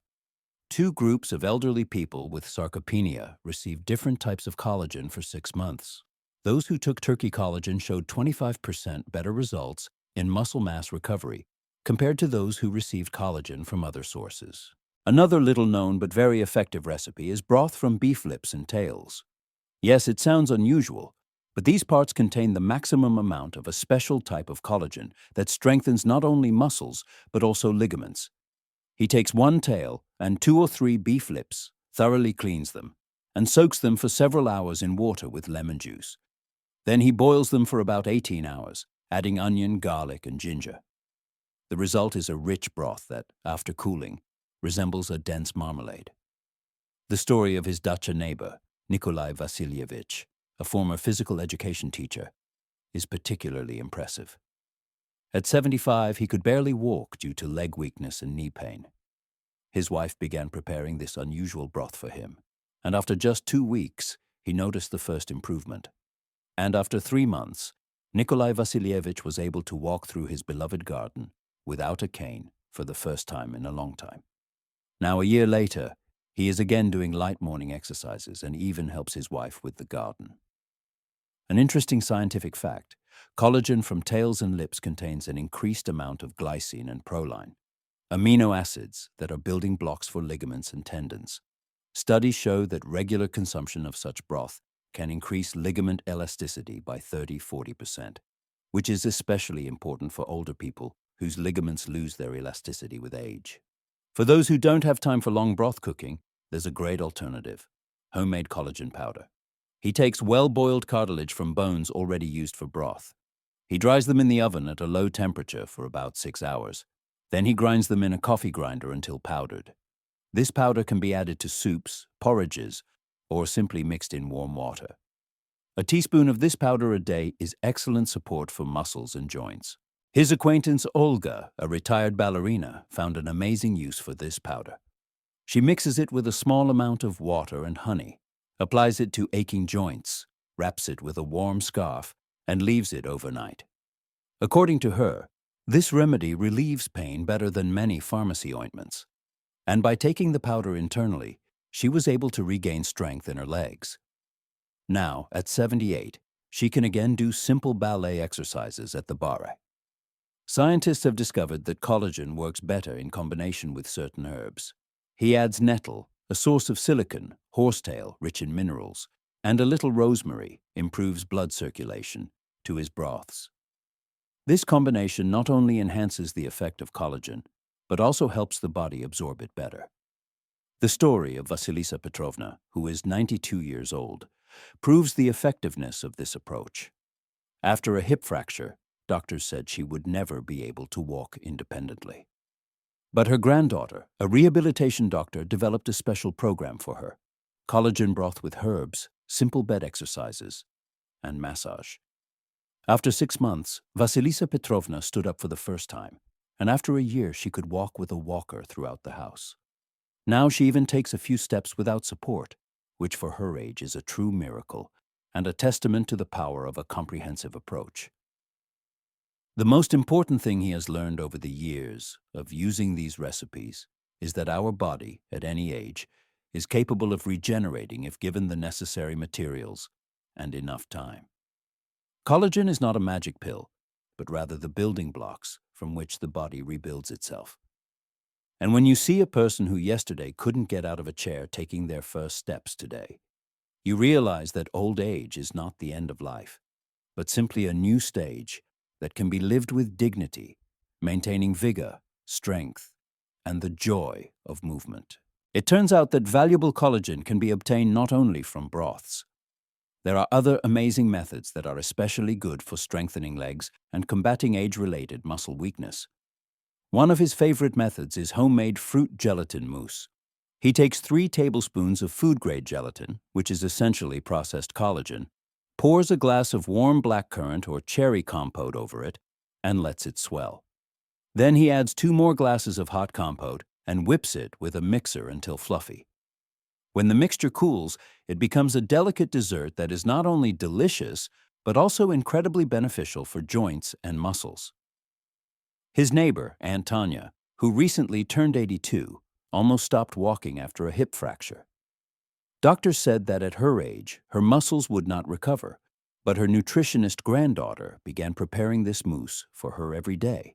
2 groups of elderly people with sarcopenia received different types of collagen for 6 months. Those who took turkey collagen showed 25% better results in muscle mass recovery compared to those who received collagen from other sources. Another little-known but very effective recipe is broth from beef lips and tails. Yes, it sounds unusual, but these parts contain the maximum amount of a special type of collagen that strengthens not only muscles but also ligaments. He takes 1 tail and 2 or 3 beef lips, thoroughly cleans them, and soaks them for several hours in water with lemon juice. Then he boils them for about 18 hours, adding onion, garlic, and ginger. The result is a rich broth that, after cooling, resembles a dense marmalade. The story of his dacha neighbor, Nikolai Vasilyevich, a former physical education teacher, is particularly impressive. At 75, he could barely walk due to leg weakness and knee pain. His wife began preparing this unusual broth for him, and after just 2 weeks, he noticed the first improvement. And after 3 months, Nikolai Vasilievich was able to walk through his beloved garden without a cane for the first time in a long time. Now, a year later, he is again doing light morning exercises and even helps his wife with the garden. An interesting scientific fact: collagen from tails and lips contains an increased amount of glycine and proline, amino acids that are building blocks for ligaments and tendons. Studies show that regular consumption of such broth can increase ligament elasticity by 30–40%, which is especially important for older people whose ligaments lose their elasticity with age. For those who don't have time for long broth cooking, there's a great alternative: homemade collagen powder. He takes well-boiled cartilage from bones already used for broth. He dries them in the oven at a low temperature for about 6 hours. Then he grinds them in a coffee grinder until powdered. This powder can be added to soups, porridges, or simply mixed in warm water. A teaspoon of this powder a day is excellent support for muscles and joints. His acquaintance Olga, a retired ballerina, found an amazing use for this powder. She mixes it with a small amount of water and honey, applies it to aching joints, wraps it with a warm scarf, and leaves it overnight. According to her, this remedy relieves pain better than many pharmacy ointments. And by taking the powder internally, she was able to regain strength in her legs. Now, at 78, she can again do simple ballet exercises at the barre. Scientists have discovered that collagen works better in combination with certain herbs. He adds nettle, a source of silicon, horsetail, rich in minerals, and a little rosemary, improves blood circulation, to his broths. This combination not only enhances the effect of collagen, but also helps the body absorb it better. The story of Vasilisa Petrovna, who is 92 years old, proves the effectiveness of this approach. After a hip fracture, doctors said she would never be able to walk independently. But her granddaughter, a rehabilitation doctor, developed a special program for her: collagen broth with herbs, simple bed exercises, and massage. After 6 months, Vasilisa Petrovna stood up for the first time, and after a year she could walk with a walker throughout the house. Now she even takes a few steps without support, which for her age is a true miracle and a testament to the power of a comprehensive approach. The most important thing he has learned over the years of using these recipes is that our body, at any age, is capable of regenerating if given the necessary materials and enough time. Collagen is not a magic pill, but rather the building blocks from which the body rebuilds itself. And when you see a person who yesterday couldn't get out of a chair taking their first steps today, you realize that old age is not the end of life, but simply a new stage that can be lived with dignity, maintaining vigor, strength, and the joy of movement. It turns out that valuable collagen can be obtained not only from broths. There are other amazing methods that are especially good for strengthening legs and combating age-related muscle weakness. One of his favorite methods is homemade fruit gelatin mousse. He takes 3 tablespoons of food-grade gelatin, which is essentially processed collagen, pours a glass of warm blackcurrant or cherry compote over it, and lets it swell. Then he adds 2 more glasses of hot compote and whips it with a mixer until fluffy. When the mixture cools, it becomes a delicate dessert that is not only delicious, but also incredibly beneficial for joints and muscles. His neighbor, Aunt Tanya, who recently turned 82, almost stopped walking after a hip fracture. Doctors said that at her age, her muscles would not recover, but her nutritionist granddaughter began preparing this mousse for her every day,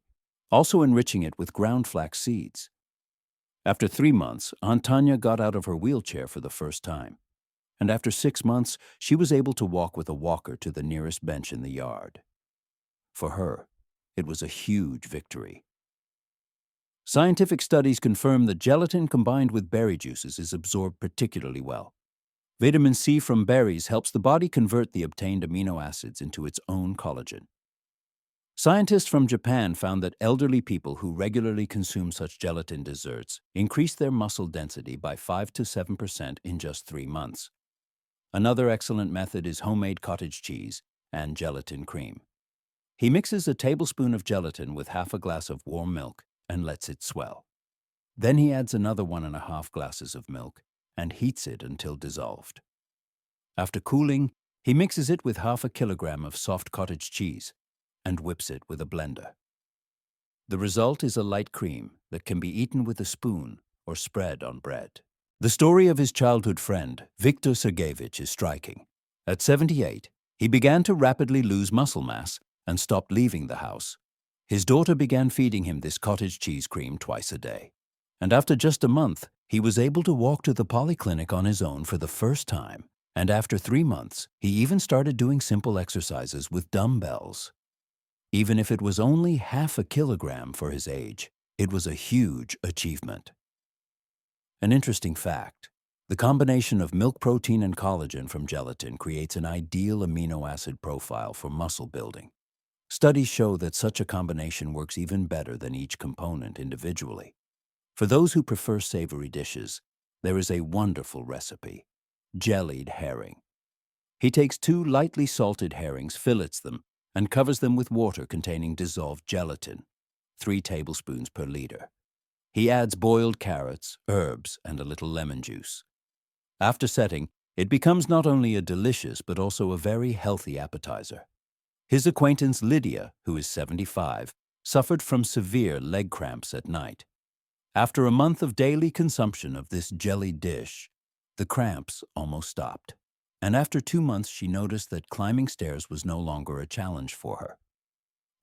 also enriching it with ground flax seeds. After 3 months, Aunt Tanya got out of her wheelchair for the first time, and after 6 months, she was able to walk with a walker to the nearest bench in the yard. For her, it was a huge victory. Scientific studies confirm that gelatin combined with berry juices is absorbed particularly well. Vitamin C from berries helps the body convert the obtained amino acids into its own collagen. Scientists from Japan found that elderly people who regularly consume such gelatin desserts increase their muscle density by 5 to 7% in just 3 months. Another excellent method is homemade cottage cheese and gelatin cream. He mixes a tablespoon of gelatin with half a glass of warm milk and lets it swell. Then he adds another 1½ glasses of milk and heats it until dissolved. After cooling, He mixes it with half a kilogram of soft cottage cheese and whips it with a blender. The result is a light cream that can be eaten with a spoon or spread on bread. The story of his childhood friend, Viktor Sergeyevich, is striking. At 78, he began to rapidly lose muscle mass and stopped leaving the house. His daughter began feeding him this cottage cheese cream twice a day. And after just a month, he was able to walk to the polyclinic on his own for the first time. And after 3 months, he even started doing simple exercises with dumbbells. Even if it was only half a kilogram for his age, it was a huge achievement. An interesting fact: the combination of milk protein and collagen from gelatin creates an ideal amino acid profile for muscle building. Studies show that such a combination works even better than each component individually. For those who prefer savory dishes, there is a wonderful recipe: jellied herring. He takes 2 lightly salted herrings, fillets them, and covers them with water containing dissolved gelatin, 3 tablespoons per liter. He adds boiled carrots, herbs, and a little lemon juice. After setting, it becomes not only a delicious but also a very healthy appetizer. His acquaintance Lydia, who is 75, suffered from severe leg cramps at night. After a month of daily consumption of this jelly dish, the cramps almost stopped. And after 2 months, she noticed that climbing stairs was no longer a challenge for her.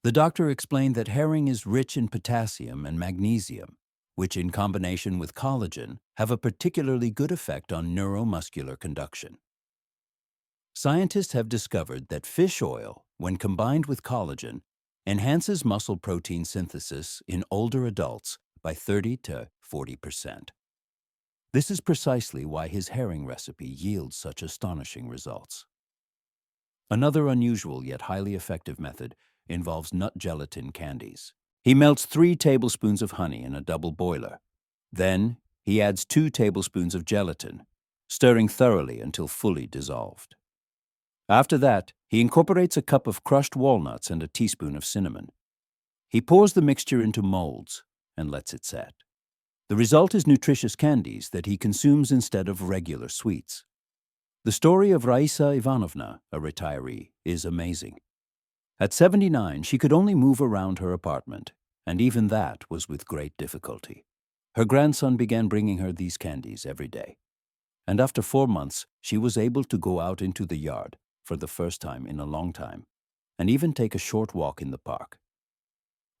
The doctor explained that herring is rich in potassium and magnesium, which in combination with collagen have a particularly good effect on neuromuscular conduction. Scientists have discovered that fish oil, when combined with collagen, enhances muscle protein synthesis in older adults by 30 to 40%. This is precisely why his herring recipe yields such astonishing results. Another unusual yet highly effective method involves nut gelatin candies. He melts 3 tablespoons of honey in a double boiler. Then, he adds 2 tablespoons of gelatin, stirring thoroughly until fully dissolved. After that, he incorporates a cup of crushed walnuts and a teaspoon of cinnamon. He pours the mixture into molds and lets it set. The result is nutritious candies that he consumes instead of regular sweets. The story of Raisa Ivanovna, a retiree, is amazing. At 79, she could only move around her apartment, and even that was with great difficulty. Her grandson began bringing her these candies every day. And after 4 months, she was able to go out into the yard for the first time in a long time, and even take a short walk in the park.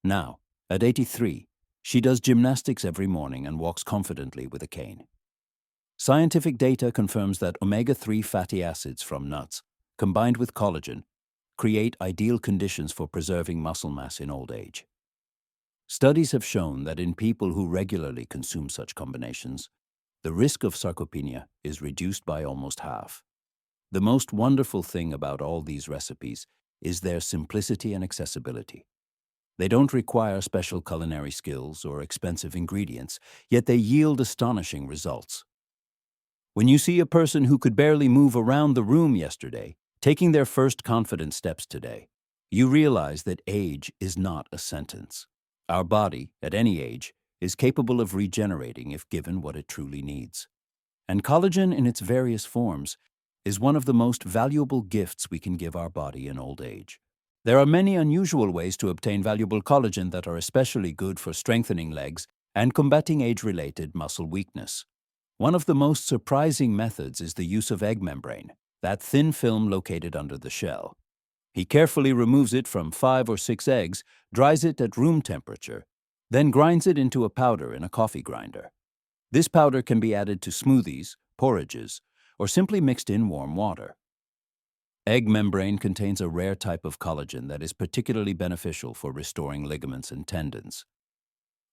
Now, at 83, she does gymnastics every morning and walks confidently with a cane. Scientific data confirms that omega-3 fatty acids from nuts, combined with collagen, create ideal conditions for preserving muscle mass in old age. Studies have shown that in people who regularly consume such combinations, the risk of sarcopenia is reduced by almost half. The most wonderful thing about all these recipes is their simplicity and accessibility. They don't require special culinary skills or expensive ingredients, yet they yield astonishing results. When you see a person who could barely move around the room yesterday taking their first confident steps today, you realize that age is not a sentence. Our body, at any age, is capable of regenerating if given what it truly needs. And collagen in its various forms is one of the most valuable gifts we can give our body in old age. There are many unusual ways to obtain valuable collagen that are especially good for strengthening legs and combating age-related muscle weakness. One of the most surprising methods is the use of egg membrane, that thin film located under the shell. He carefully removes it from 5 or 6 eggs, dries it at room temperature, then grinds it into a powder in a coffee grinder. This powder can be added to smoothies, porridges, or simply mixed in warm water. Egg membrane contains a rare type of collagen that is particularly beneficial for restoring ligaments and tendons.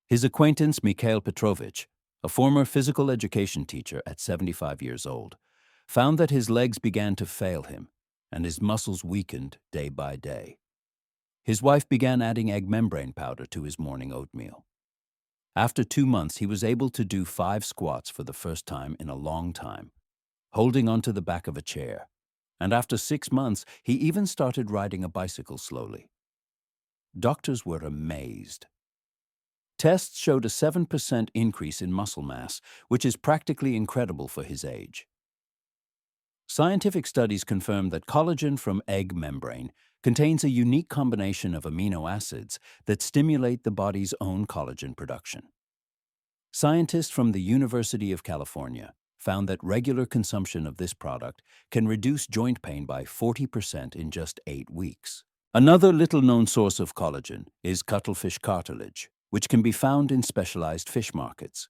His acquaintance Mikhail Petrovich, a former physical education teacher at 75 years old, found that his legs began to fail him and his muscles weakened day by day. His wife began adding egg membrane powder to his morning oatmeal. After 2 months, he was able to do 5 squats for the first time in a long time, holding onto the back of a chair. And after 6 months, he even started riding a bicycle slowly. Doctors were amazed. Tests showed a 7% increase in muscle mass, which is practically incredible for his age. Scientific studies confirm that collagen from egg membrane contains a unique combination of amino acids that stimulate the body's own collagen production. Scientists from the University of California found that regular consumption of this product can reduce joint pain by 40% in just 8 weeks. Another little-known source of collagen is cuttlefish cartilage, which can be found in specialized fish markets.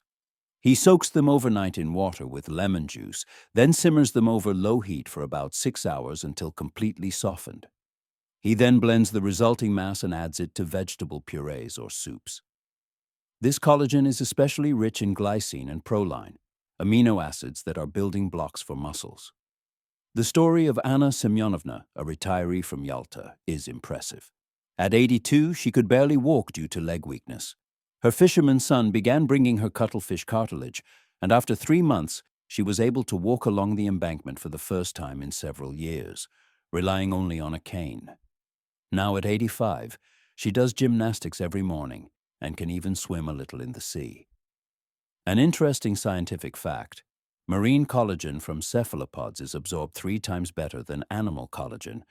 He soaks them overnight in water with lemon juice, then simmers them over low heat for about 6 hours until completely softened. He then blends the resulting mass and adds it to vegetable purees or soups. This collagen is especially rich in glycine and proline, amino acids that are building blocks for muscles. The story of Anna Semyonovna, a retiree from Yalta, is impressive. At 82, she could barely walk due to leg weakness. Her fisherman's son began bringing her cuttlefish cartilage, and after 3 months, she was able to walk along the embankment for the first time in several years, relying only on a cane. Now at 85, she does gymnastics every morning and can even swim a little in the sea. An interesting scientific fact: marine collagen from cephalopods is absorbed 3 times better than animal collagen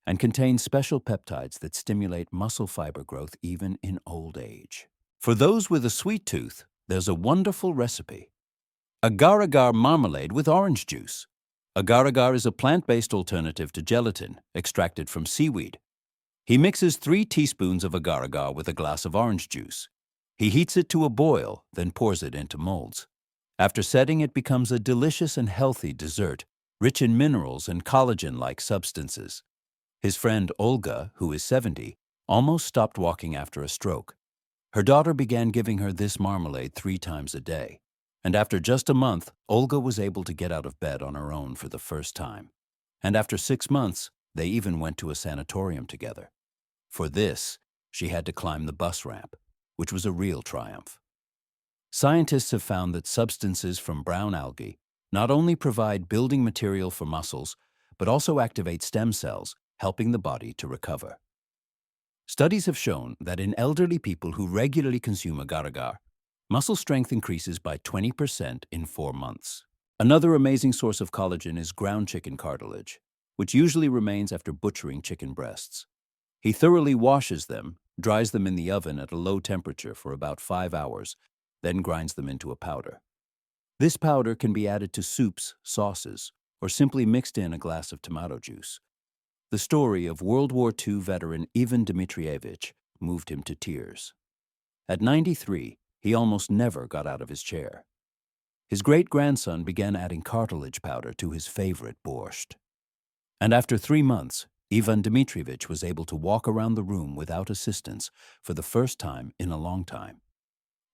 and contains special peptides that stimulate muscle fiber growth even in old age. For those with a sweet tooth, there's a wonderful recipe: agar-agar marmalade with orange juice. Agar-agar is a plant-based alternative to gelatin, extracted from seaweed. He mixes 3 teaspoons of agar-agar with a glass of orange juice. He heats it to a boil, then pours it into molds. After setting, it becomes a delicious and healthy dessert, rich in minerals and collagen-like substances. His friend Olga, who is 70, almost stopped walking after a stroke. Her daughter began giving her this marmalade 3 times a day. And after just a month, Olga was able to get out of bed on her own for the first time. And after 6 months, they even went to a sanatorium together. For this, she had to climb the bus ramp, which was a real triumph. Scientists have found that substances from brown algae not only provide building material for muscles, but also activate stem cells, helping the body to recover. Studies have shown that in elderly people who regularly consume agar-agar, muscle strength increases by 20% in 4 months. Another amazing source of collagen is ground chicken cartilage, which usually remains after butchering chicken breasts. He thoroughly washes them, dries them in the oven at a low temperature for about 5 hours, then grinds them into a powder. This powder can be added to soups, sauces, or simply mixed in a glass of tomato juice. The story of World War II veteran Ivan Dmitrievich moved him to tears. At 93, he almost never got out of his chair. His great-grandson began adding cartilage powder to his favorite borscht. And after 3 months, Ivan Dmitrievich was able to walk around the room without assistance for the first time in a long time.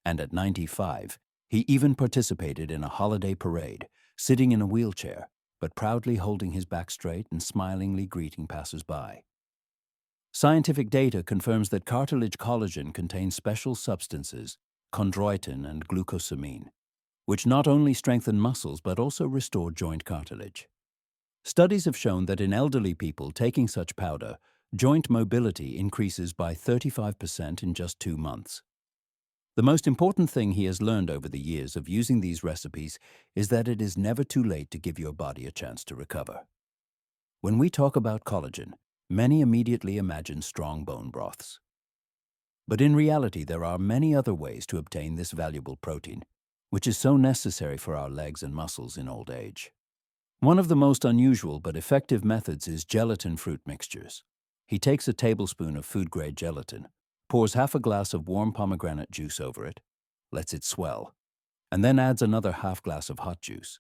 And at 95, he even participated in a holiday parade, sitting in a wheelchair, but proudly holding his back straight and smilingly greeting passers-by. Scientific data confirms that cartilage collagen contains special substances, chondroitin and glucosamine, which not only strengthen muscles but also restore joint cartilage. Studies have shown that in elderly people taking such powder, joint mobility increases by 35% in just 2 months. The most important thing he has learned over the years of using these recipes is that it is never too late to give your body a chance to recover. When we talk about collagen, many immediately imagine strong bone broths. But in reality, there are many other ways to obtain this valuable protein, which is so necessary for our legs and muscles in old age. One of the most unusual but effective methods is gelatin fruit mixtures. He takes a tablespoon of food-grade gelatin, pours half a glass of warm pomegranate juice over it, lets it swell, and then adds another half glass of hot juice.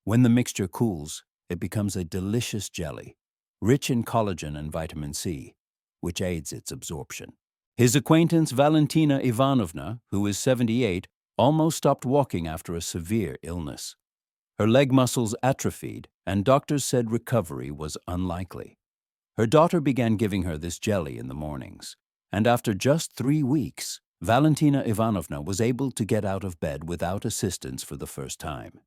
When the mixture cools, it becomes a delicious jelly, rich in collagen and vitamin C, which aids its absorption. His acquaintance Valentina Ivanovna, who is 78, almost stopped walking after a severe illness. Her leg muscles atrophied, and doctors said recovery was unlikely. Her daughter began giving her this jelly in the mornings, and after just 3 weeks, Valentina Ivanovna was able to get out of bed without assistance for the first time.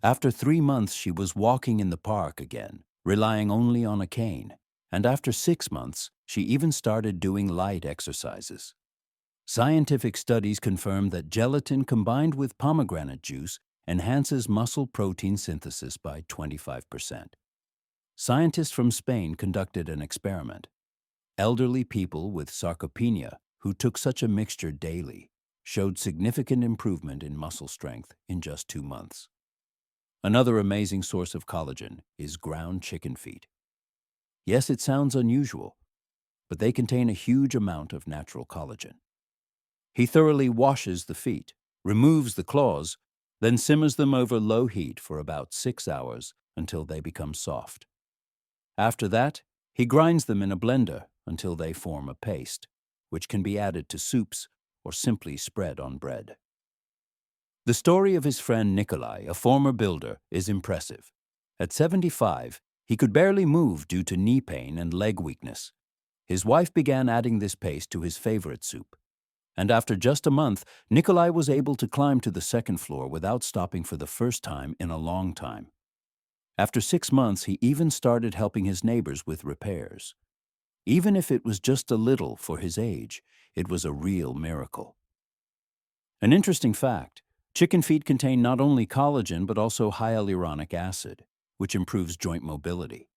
After 3 months, she was walking in the park again, relying only on a cane, and after 6 months, she even started doing light exercises. Scientific studies confirm that gelatin combined with pomegranate juice enhances muscle protein synthesis by 25%. Scientists from Spain conducted an experiment. Elderly people with sarcopenia who took such a mixture daily showed significant improvement in muscle strength in just 2 months. Another amazing source of collagen is ground chicken feet. Yes, it sounds unusual, but they contain a huge amount of natural collagen. He thoroughly washes the feet, removes the claws, then simmers them over low heat for about 6 hours until they become soft. After that, he grinds them in a blender until they form a paste, which can be added to soups or simply spread on bread. The story of his friend Nikolai, a former builder, is impressive. At 75, he could barely move due to knee pain and leg weakness. His wife began adding this paste to his favorite soup. And after just a month, Nikolai was able to climb to the second floor without stopping for the first time in a long time. After 6 months, he even started helping his neighbors with repairs. Even if it was just a little for his age, it was a real miracle. An interesting fact, chicken feet contain not only collagen but also hyaluronic acid, which improves joint mobility.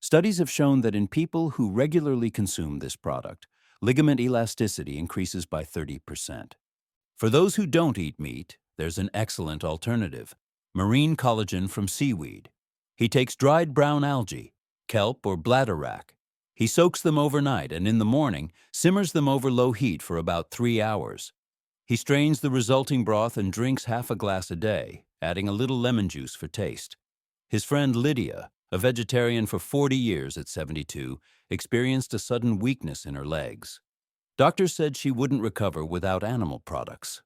Studies have shown that in people who regularly consume this product, ligament elasticity increases by 30%. For those who don't eat meat, there's an excellent alternative: marine collagen from seaweed. He takes dried brown algae, kelp or bladderwrack. He soaks them overnight and in the morning simmers them over low heat for about 3 hours. He strains the resulting broth and drinks half a glass a day, adding a little lemon juice for taste. His friend Lydia, a vegetarian for 40 years at 72, experienced a sudden weakness in her legs. Doctors said she wouldn't recover without animal products.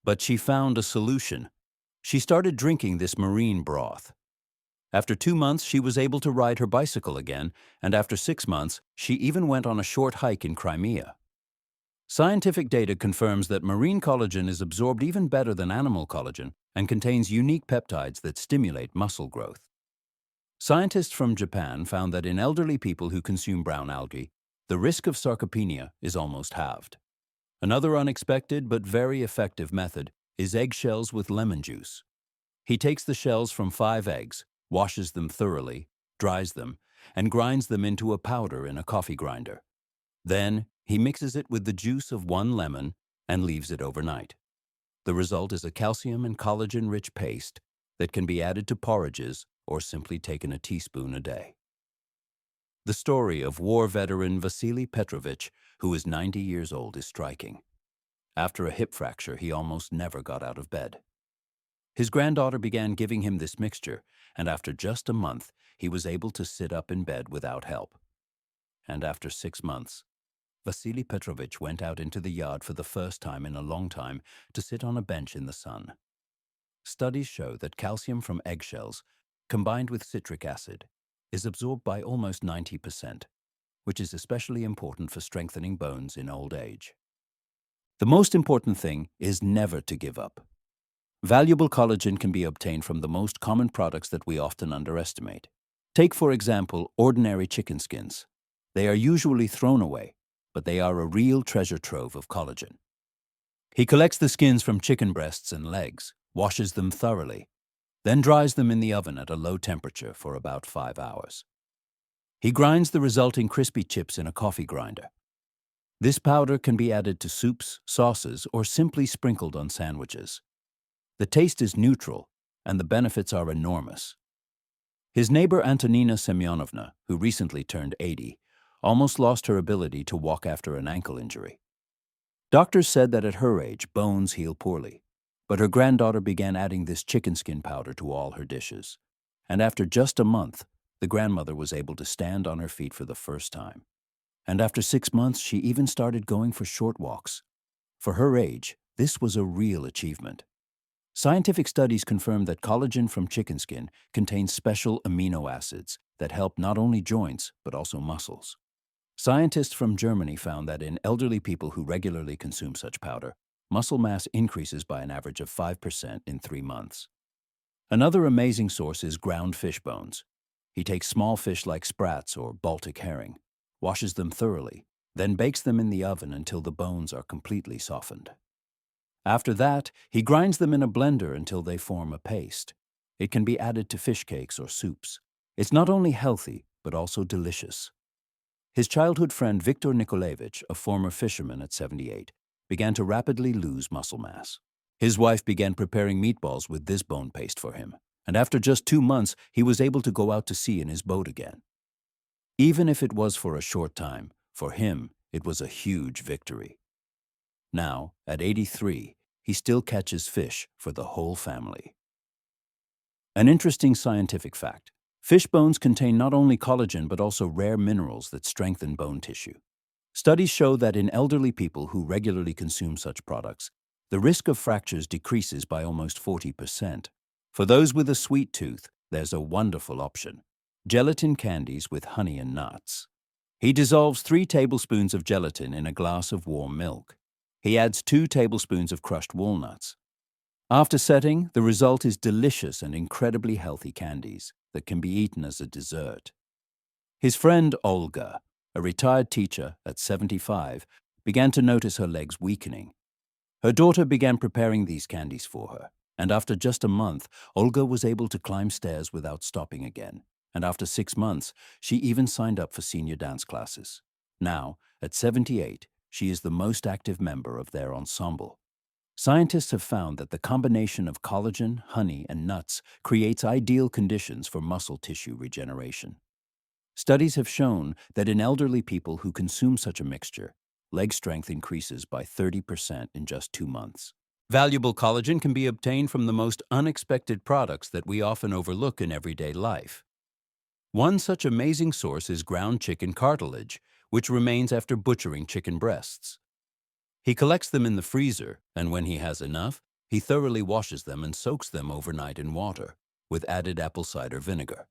But she found a solution. She started drinking this marine broth. After 2 months, she was able to ride her bicycle again, and after 6 months, she even went on a short hike in Crimea. Scientific data confirms that marine collagen is absorbed even better than animal collagen and contains unique peptides that stimulate muscle growth. Scientists from Japan found that in elderly people who consume brown algae, the risk of sarcopenia is almost halved. Another unexpected but very effective method is eggshells with lemon juice. He takes the shells from 5 eggs, washes them thoroughly, dries them, and grinds them into a powder in a coffee grinder. Then, he mixes it with the juice of 1 lemon and leaves it overnight. The result is a calcium and collagen-rich paste that can be added to porridges or simply taken a teaspoon a day. The story of war veteran Vasily Petrovich, who is 90 years old, is striking. After a hip fracture, he almost never got out of bed. His granddaughter began giving him this mixture, and after just a month, he was able to sit up in bed without help. And after 6 months, Vasily Petrovich went out into the yard for the first time in a long time to sit on a bench in the sun. Studies show that calcium from eggshells, combined with citric acid, is absorbed by almost 90%, which is especially important for strengthening bones in old age. The most important thing is never to give up. Valuable collagen can be obtained from the most common products that we often underestimate. Take, for example, ordinary chicken skins. They are usually thrown away, but they are a real treasure trove of collagen. He collects the skins from chicken breasts and legs, washes them thoroughly, then dries them in the oven at a low temperature for about 5 hours. He grinds the resulting crispy chips in a coffee grinder. This powder can be added to soups, sauces, or simply sprinkled on sandwiches. The taste is neutral, and the benefits are enormous. His neighbor Antonina Semyonovna, who recently turned 80, almost lost her ability to walk after an ankle injury. Doctors said that at her age, bones heal poorly, but her granddaughter began adding this chicken skin powder to all her dishes. And after just a month, the grandmother was able to stand on her feet for the first time. And after 6 months, she even started going for short walks. For her age, this was a real achievement. Scientific studies confirm that collagen from chicken skin contains special amino acids that help not only joints but also muscles. Scientists from Germany found that in elderly people who regularly consume such powder, muscle mass increases by an average of 5% in 3 months. Another amazing source is ground fish bones. He takes small fish like sprats or Baltic herring, washes them thoroughly, then bakes them in the oven until the bones are completely softened. After that, he grinds them in a blender until they form a paste. It can be added to fish cakes or soups. It's not only healthy, but also delicious. His childhood friend Viktor Nikolaevich, a former fisherman at 78, began to rapidly lose muscle mass. His wife began preparing meatballs with this bone paste for him, and after just 2 months, he was able to go out to sea in his boat again. Even if it was for a short time, for him, it was a huge victory. Now, at 83, he still catches fish for the whole family. An interesting scientific fact: fish bones contain not only collagen but also rare minerals that strengthen bone tissue. Studies show that in elderly people who regularly consume such products, the risk of fractures decreases by almost 40%. For those with a sweet tooth, there's a wonderful option: gelatin candies with honey and nuts. He dissolves 3 tablespoons of gelatin in a glass of warm milk. He adds 2 tablespoons of crushed walnuts. After setting, the result is delicious and incredibly healthy candies that can be eaten as a dessert. His friend Olga, a retired teacher at 75, began to notice her legs weakening. Her daughter began preparing these candies for her, and after just a month, Olga was able to climb stairs without stopping again. And after 6 months, she even signed up for senior dance classes. Now, at 78, she is the most active member of their ensemble. Scientists have found that the combination of collagen, honey, and nuts creates ideal conditions for muscle tissue regeneration. Studies have shown that in elderly people who consume such a mixture, leg strength increases by 30% in just 2 months. Valuable collagen can be obtained from the most unexpected products that we often overlook in everyday life. One such amazing source is ground chicken cartilage, which remains after butchering chicken breasts. He collects them in the freezer, and when he has enough, he thoroughly washes them and soaks them overnight in water, with added apple cider vinegar.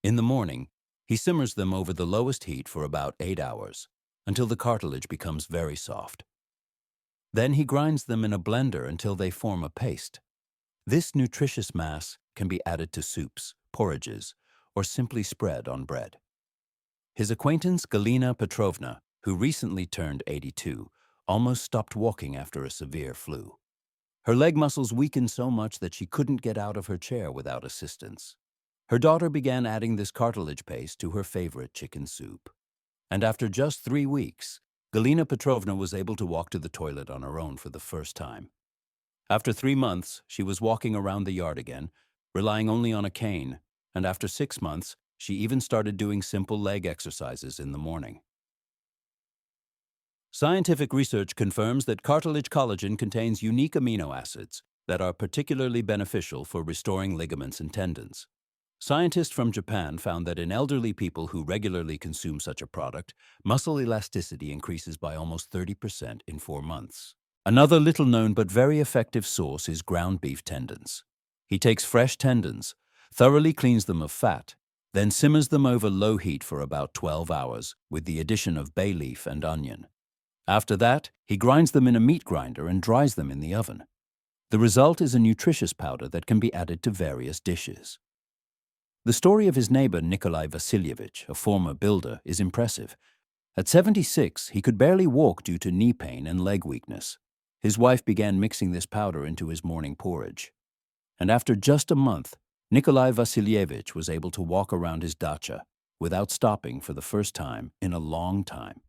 In the morning, he simmers them over the lowest heat for about 8 hours, until the cartilage becomes very soft. Then he grinds them in a blender until they form a paste. This nutritious mass can be added to soups, porridges, or simply spread on bread. His acquaintance Galina Petrovna, who recently turned 82, almost stopped walking after a severe flu. Her leg muscles weakened so much that she couldn't get out of her chair without assistance. Her daughter began adding this cartilage paste to her favorite chicken soup. And after just 3 weeks, Galina Petrovna was able to walk to the toilet on her own for the first time. After 3 months, she was walking around the yard again, relying only on a cane, and after 6 months, she even started doing simple leg exercises in the morning. Scientific research confirms that cartilage collagen contains unique amino acids that are particularly beneficial for restoring ligaments and tendons. Scientists from Japan found that in elderly people who regularly consume such a product, muscle elasticity increases by almost 30% in 4 months. Another little-known but very effective source is ground beef tendons. He takes fresh tendons, thoroughly cleans them of fat, then simmers them over low heat for about 12 hours with the addition of bay leaf and onion. After that, he grinds them in a meat grinder and dries them in the oven. The result is a nutritious powder that can be added to various dishes. The story of his neighbor Nikolai Vasilyevich, a former builder, is impressive. At 76, he could barely walk due to knee pain and leg weakness. His wife began mixing this powder into his morning porridge. And after just a month, Nikolai Vasilyevich was able to walk around his dacha without stopping for the first time in a long time.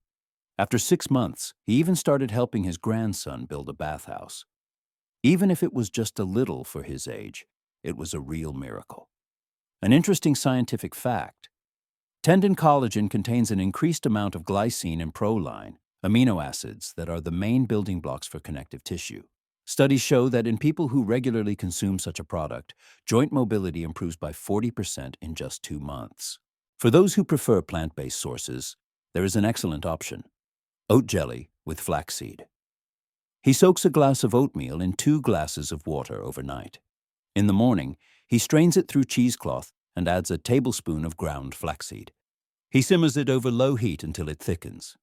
After 6 months, he even started helping his grandson build a bathhouse. Even if it was just a little for his age, it was a real miracle. An interesting scientific fact: tendon collagen contains an increased amount of glycine and proline, amino acids that are the main building blocks for connective tissue. Studies show that in people who regularly consume such a product, joint mobility improves by 40% in just 2 months. For those who prefer plant-based sources, there is an excellent option: oat jelly with flaxseed. He soaks a glass of oatmeal in 2 glasses of water overnight. In the morning, he strains it through cheesecloth and adds a tablespoon of ground flaxseed. He simmers it over low heat until it thickens.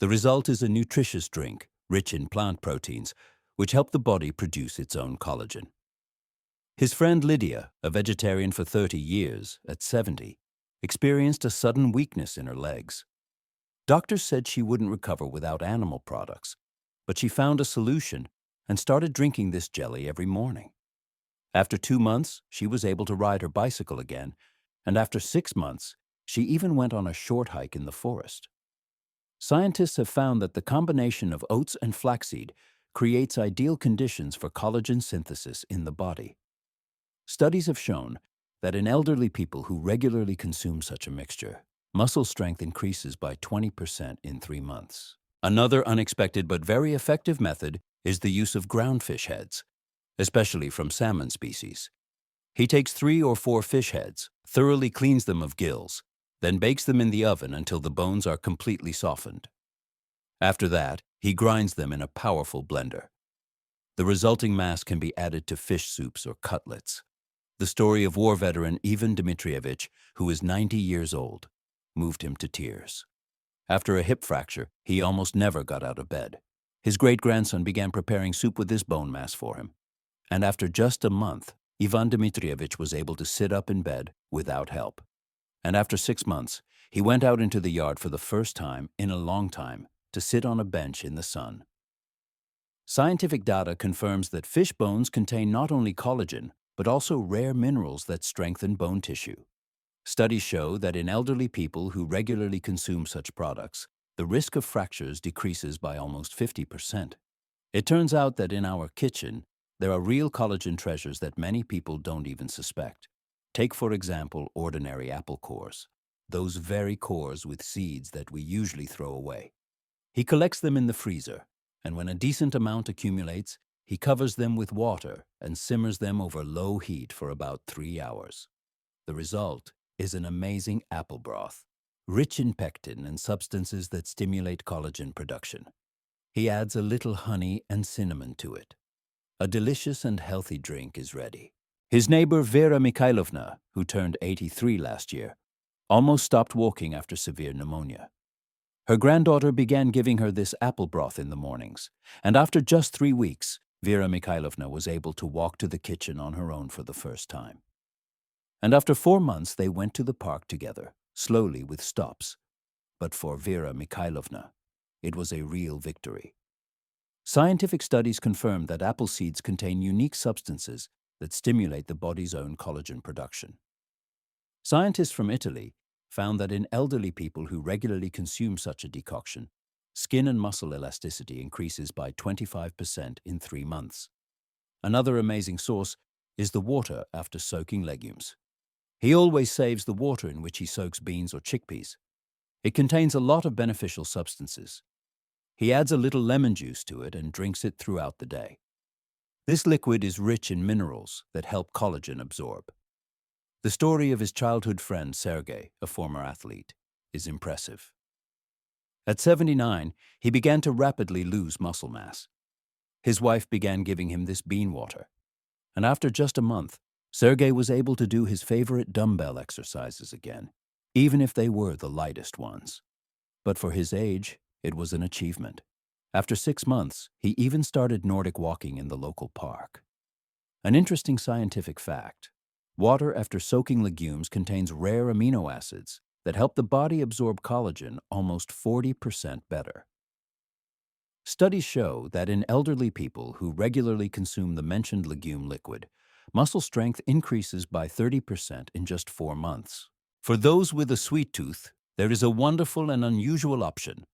The result is a nutritious drink, rich in plant proteins, which help the body produce its own collagen. His friend Lydia, a vegetarian for 30 years, at 70, experienced a sudden weakness in her legs. Doctors said she wouldn't recover without animal products, but she found a solution and started drinking this jelly every morning. After 2 months, she was able to ride her bicycle again, and after 6 months, she even went on a short hike in the forest. Scientists have found that the combination of oats and flaxseed creates ideal conditions for collagen synthesis in the body. Studies have shown that in elderly people who regularly consume such a mixture, muscle strength increases by 20% in 3 months. Another unexpected but very effective method is the use of ground fish heads, especially from salmon species. He takes 3 or 4 fish heads, thoroughly cleans them of gills, then bakes them in the oven until the bones are completely softened. After that, he grinds them in a powerful blender. The resulting mass can be added to fish soups or cutlets. The story of war veteran Ivan Dmitrievich, who is 90 years old, moved him to tears. After a hip fracture, he almost never got out of bed. His great-grandson began preparing soup with this bone mass for him. And after just a month, Ivan Dmitrievich was able to sit up in bed without help. And after 6 months, he went out into the yard for the first time in a long time to sit on a bench in the sun. Scientific data confirms that fish bones contain not only collagen, but also rare minerals that strengthen bone tissue. Studies show that in elderly people who regularly consume such products, the risk of fractures decreases by almost 50%. It turns out that in our kitchen, there are real collagen treasures that many people don't even suspect. Take, for example, ordinary apple cores, those very cores with seeds that we usually throw away. He collects them in the freezer, and when a decent amount accumulates, he covers them with water and simmers them over low heat for about 3 hours. The result is an amazing apple broth, rich in pectin and substances that stimulate collagen production. He adds a little honey and cinnamon to it. A delicious and healthy drink is ready. His neighbor Vera Mikhailovna, who turned 83 last year, almost stopped walking after severe pneumonia. Her granddaughter began giving her this apple broth in the mornings, and after just 3 weeks, Vera Mikhailovna was able to walk to the kitchen on her own for the first time. And after 4 months, they went to the park together, slowly with stops. But for Vera Mikhailovna, it was a real victory. Scientific studies confirm that apple seeds contain unique substances that stimulate the body's own collagen production. Scientists from Italy found that in elderly people who regularly consume such a decoction, skin and muscle elasticity increases by 25% in 3 months. Another amazing source is the water after soaking legumes. He always saves the water in which he soaks beans or chickpeas. It contains a lot of beneficial substances. He adds a little lemon juice to it and drinks it throughout the day. This liquid is rich in minerals that help collagen absorb. The story of his childhood friend Sergei, a former athlete, is impressive. At 79, he began to rapidly lose muscle mass. His wife began giving him this bean water, and after just a month, Sergei was able to do his favorite dumbbell exercises again, even if they were the lightest ones. But for his age, it was an achievement. After 6 months, he even started Nordic walking in the local park. An interesting scientific fact: water after soaking legumes contains rare amino acids that help the body absorb collagen almost 40% better. Studies show that in elderly people who regularly consume the mentioned legume liquid, muscle strength increases by 30% in just 4 months. For those with a sweet tooth, there is a wonderful and unusual option: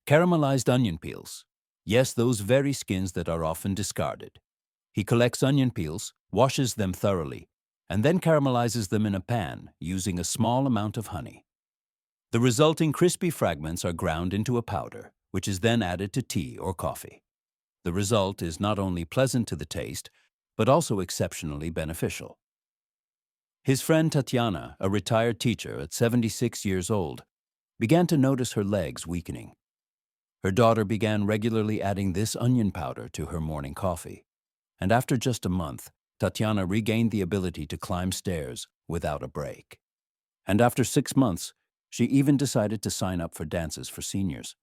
caramelized onion peels. Yes, those very skins that are often discarded. He collects onion peels, washes them thoroughly, and then caramelizes them in a pan using a small amount of honey. The resulting crispy fragments are ground into a powder, which is then added to tea or coffee. The result is not only pleasant to the taste, but also exceptionally beneficial. His friend Tatiana, a retired teacher at 76 years old, began to notice her legs weakening. Her daughter began regularly adding this onion powder to her morning coffee, and after just a month, Tatiana regained the ability to climb stairs without a break. And after 6 months, she even decided to sign up for dances for seniors.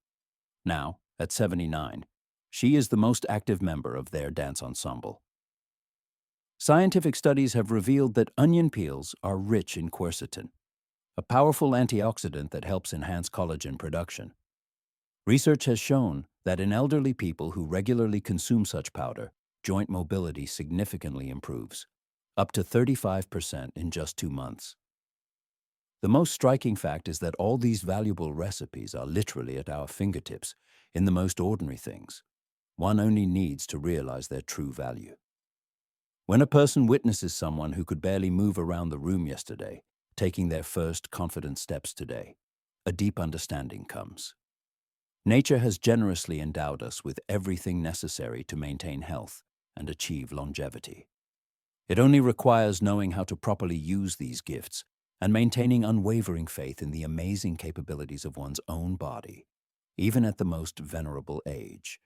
Now, at 79, she is the most active member of their dance ensemble. Scientific studies have revealed that onion peels are rich in quercetin, a powerful antioxidant that helps enhance collagen production. Research has shown that in elderly people who regularly consume such powder, joint mobility significantly improves, up to 35% in just 2 months. The most striking fact is that all these valuable recipes are literally at our fingertips, in the most ordinary things. One only needs to realize their true value. When a person witnesses someone who could barely move around the room yesterday, taking their first confident steps today, a deep understanding comes. Nature has generously endowed us with everything necessary to maintain health and achieve longevity. It only requires knowing how to properly use these gifts and maintaining unwavering faith in the amazing capabilities of one's own body, even at the most venerable age.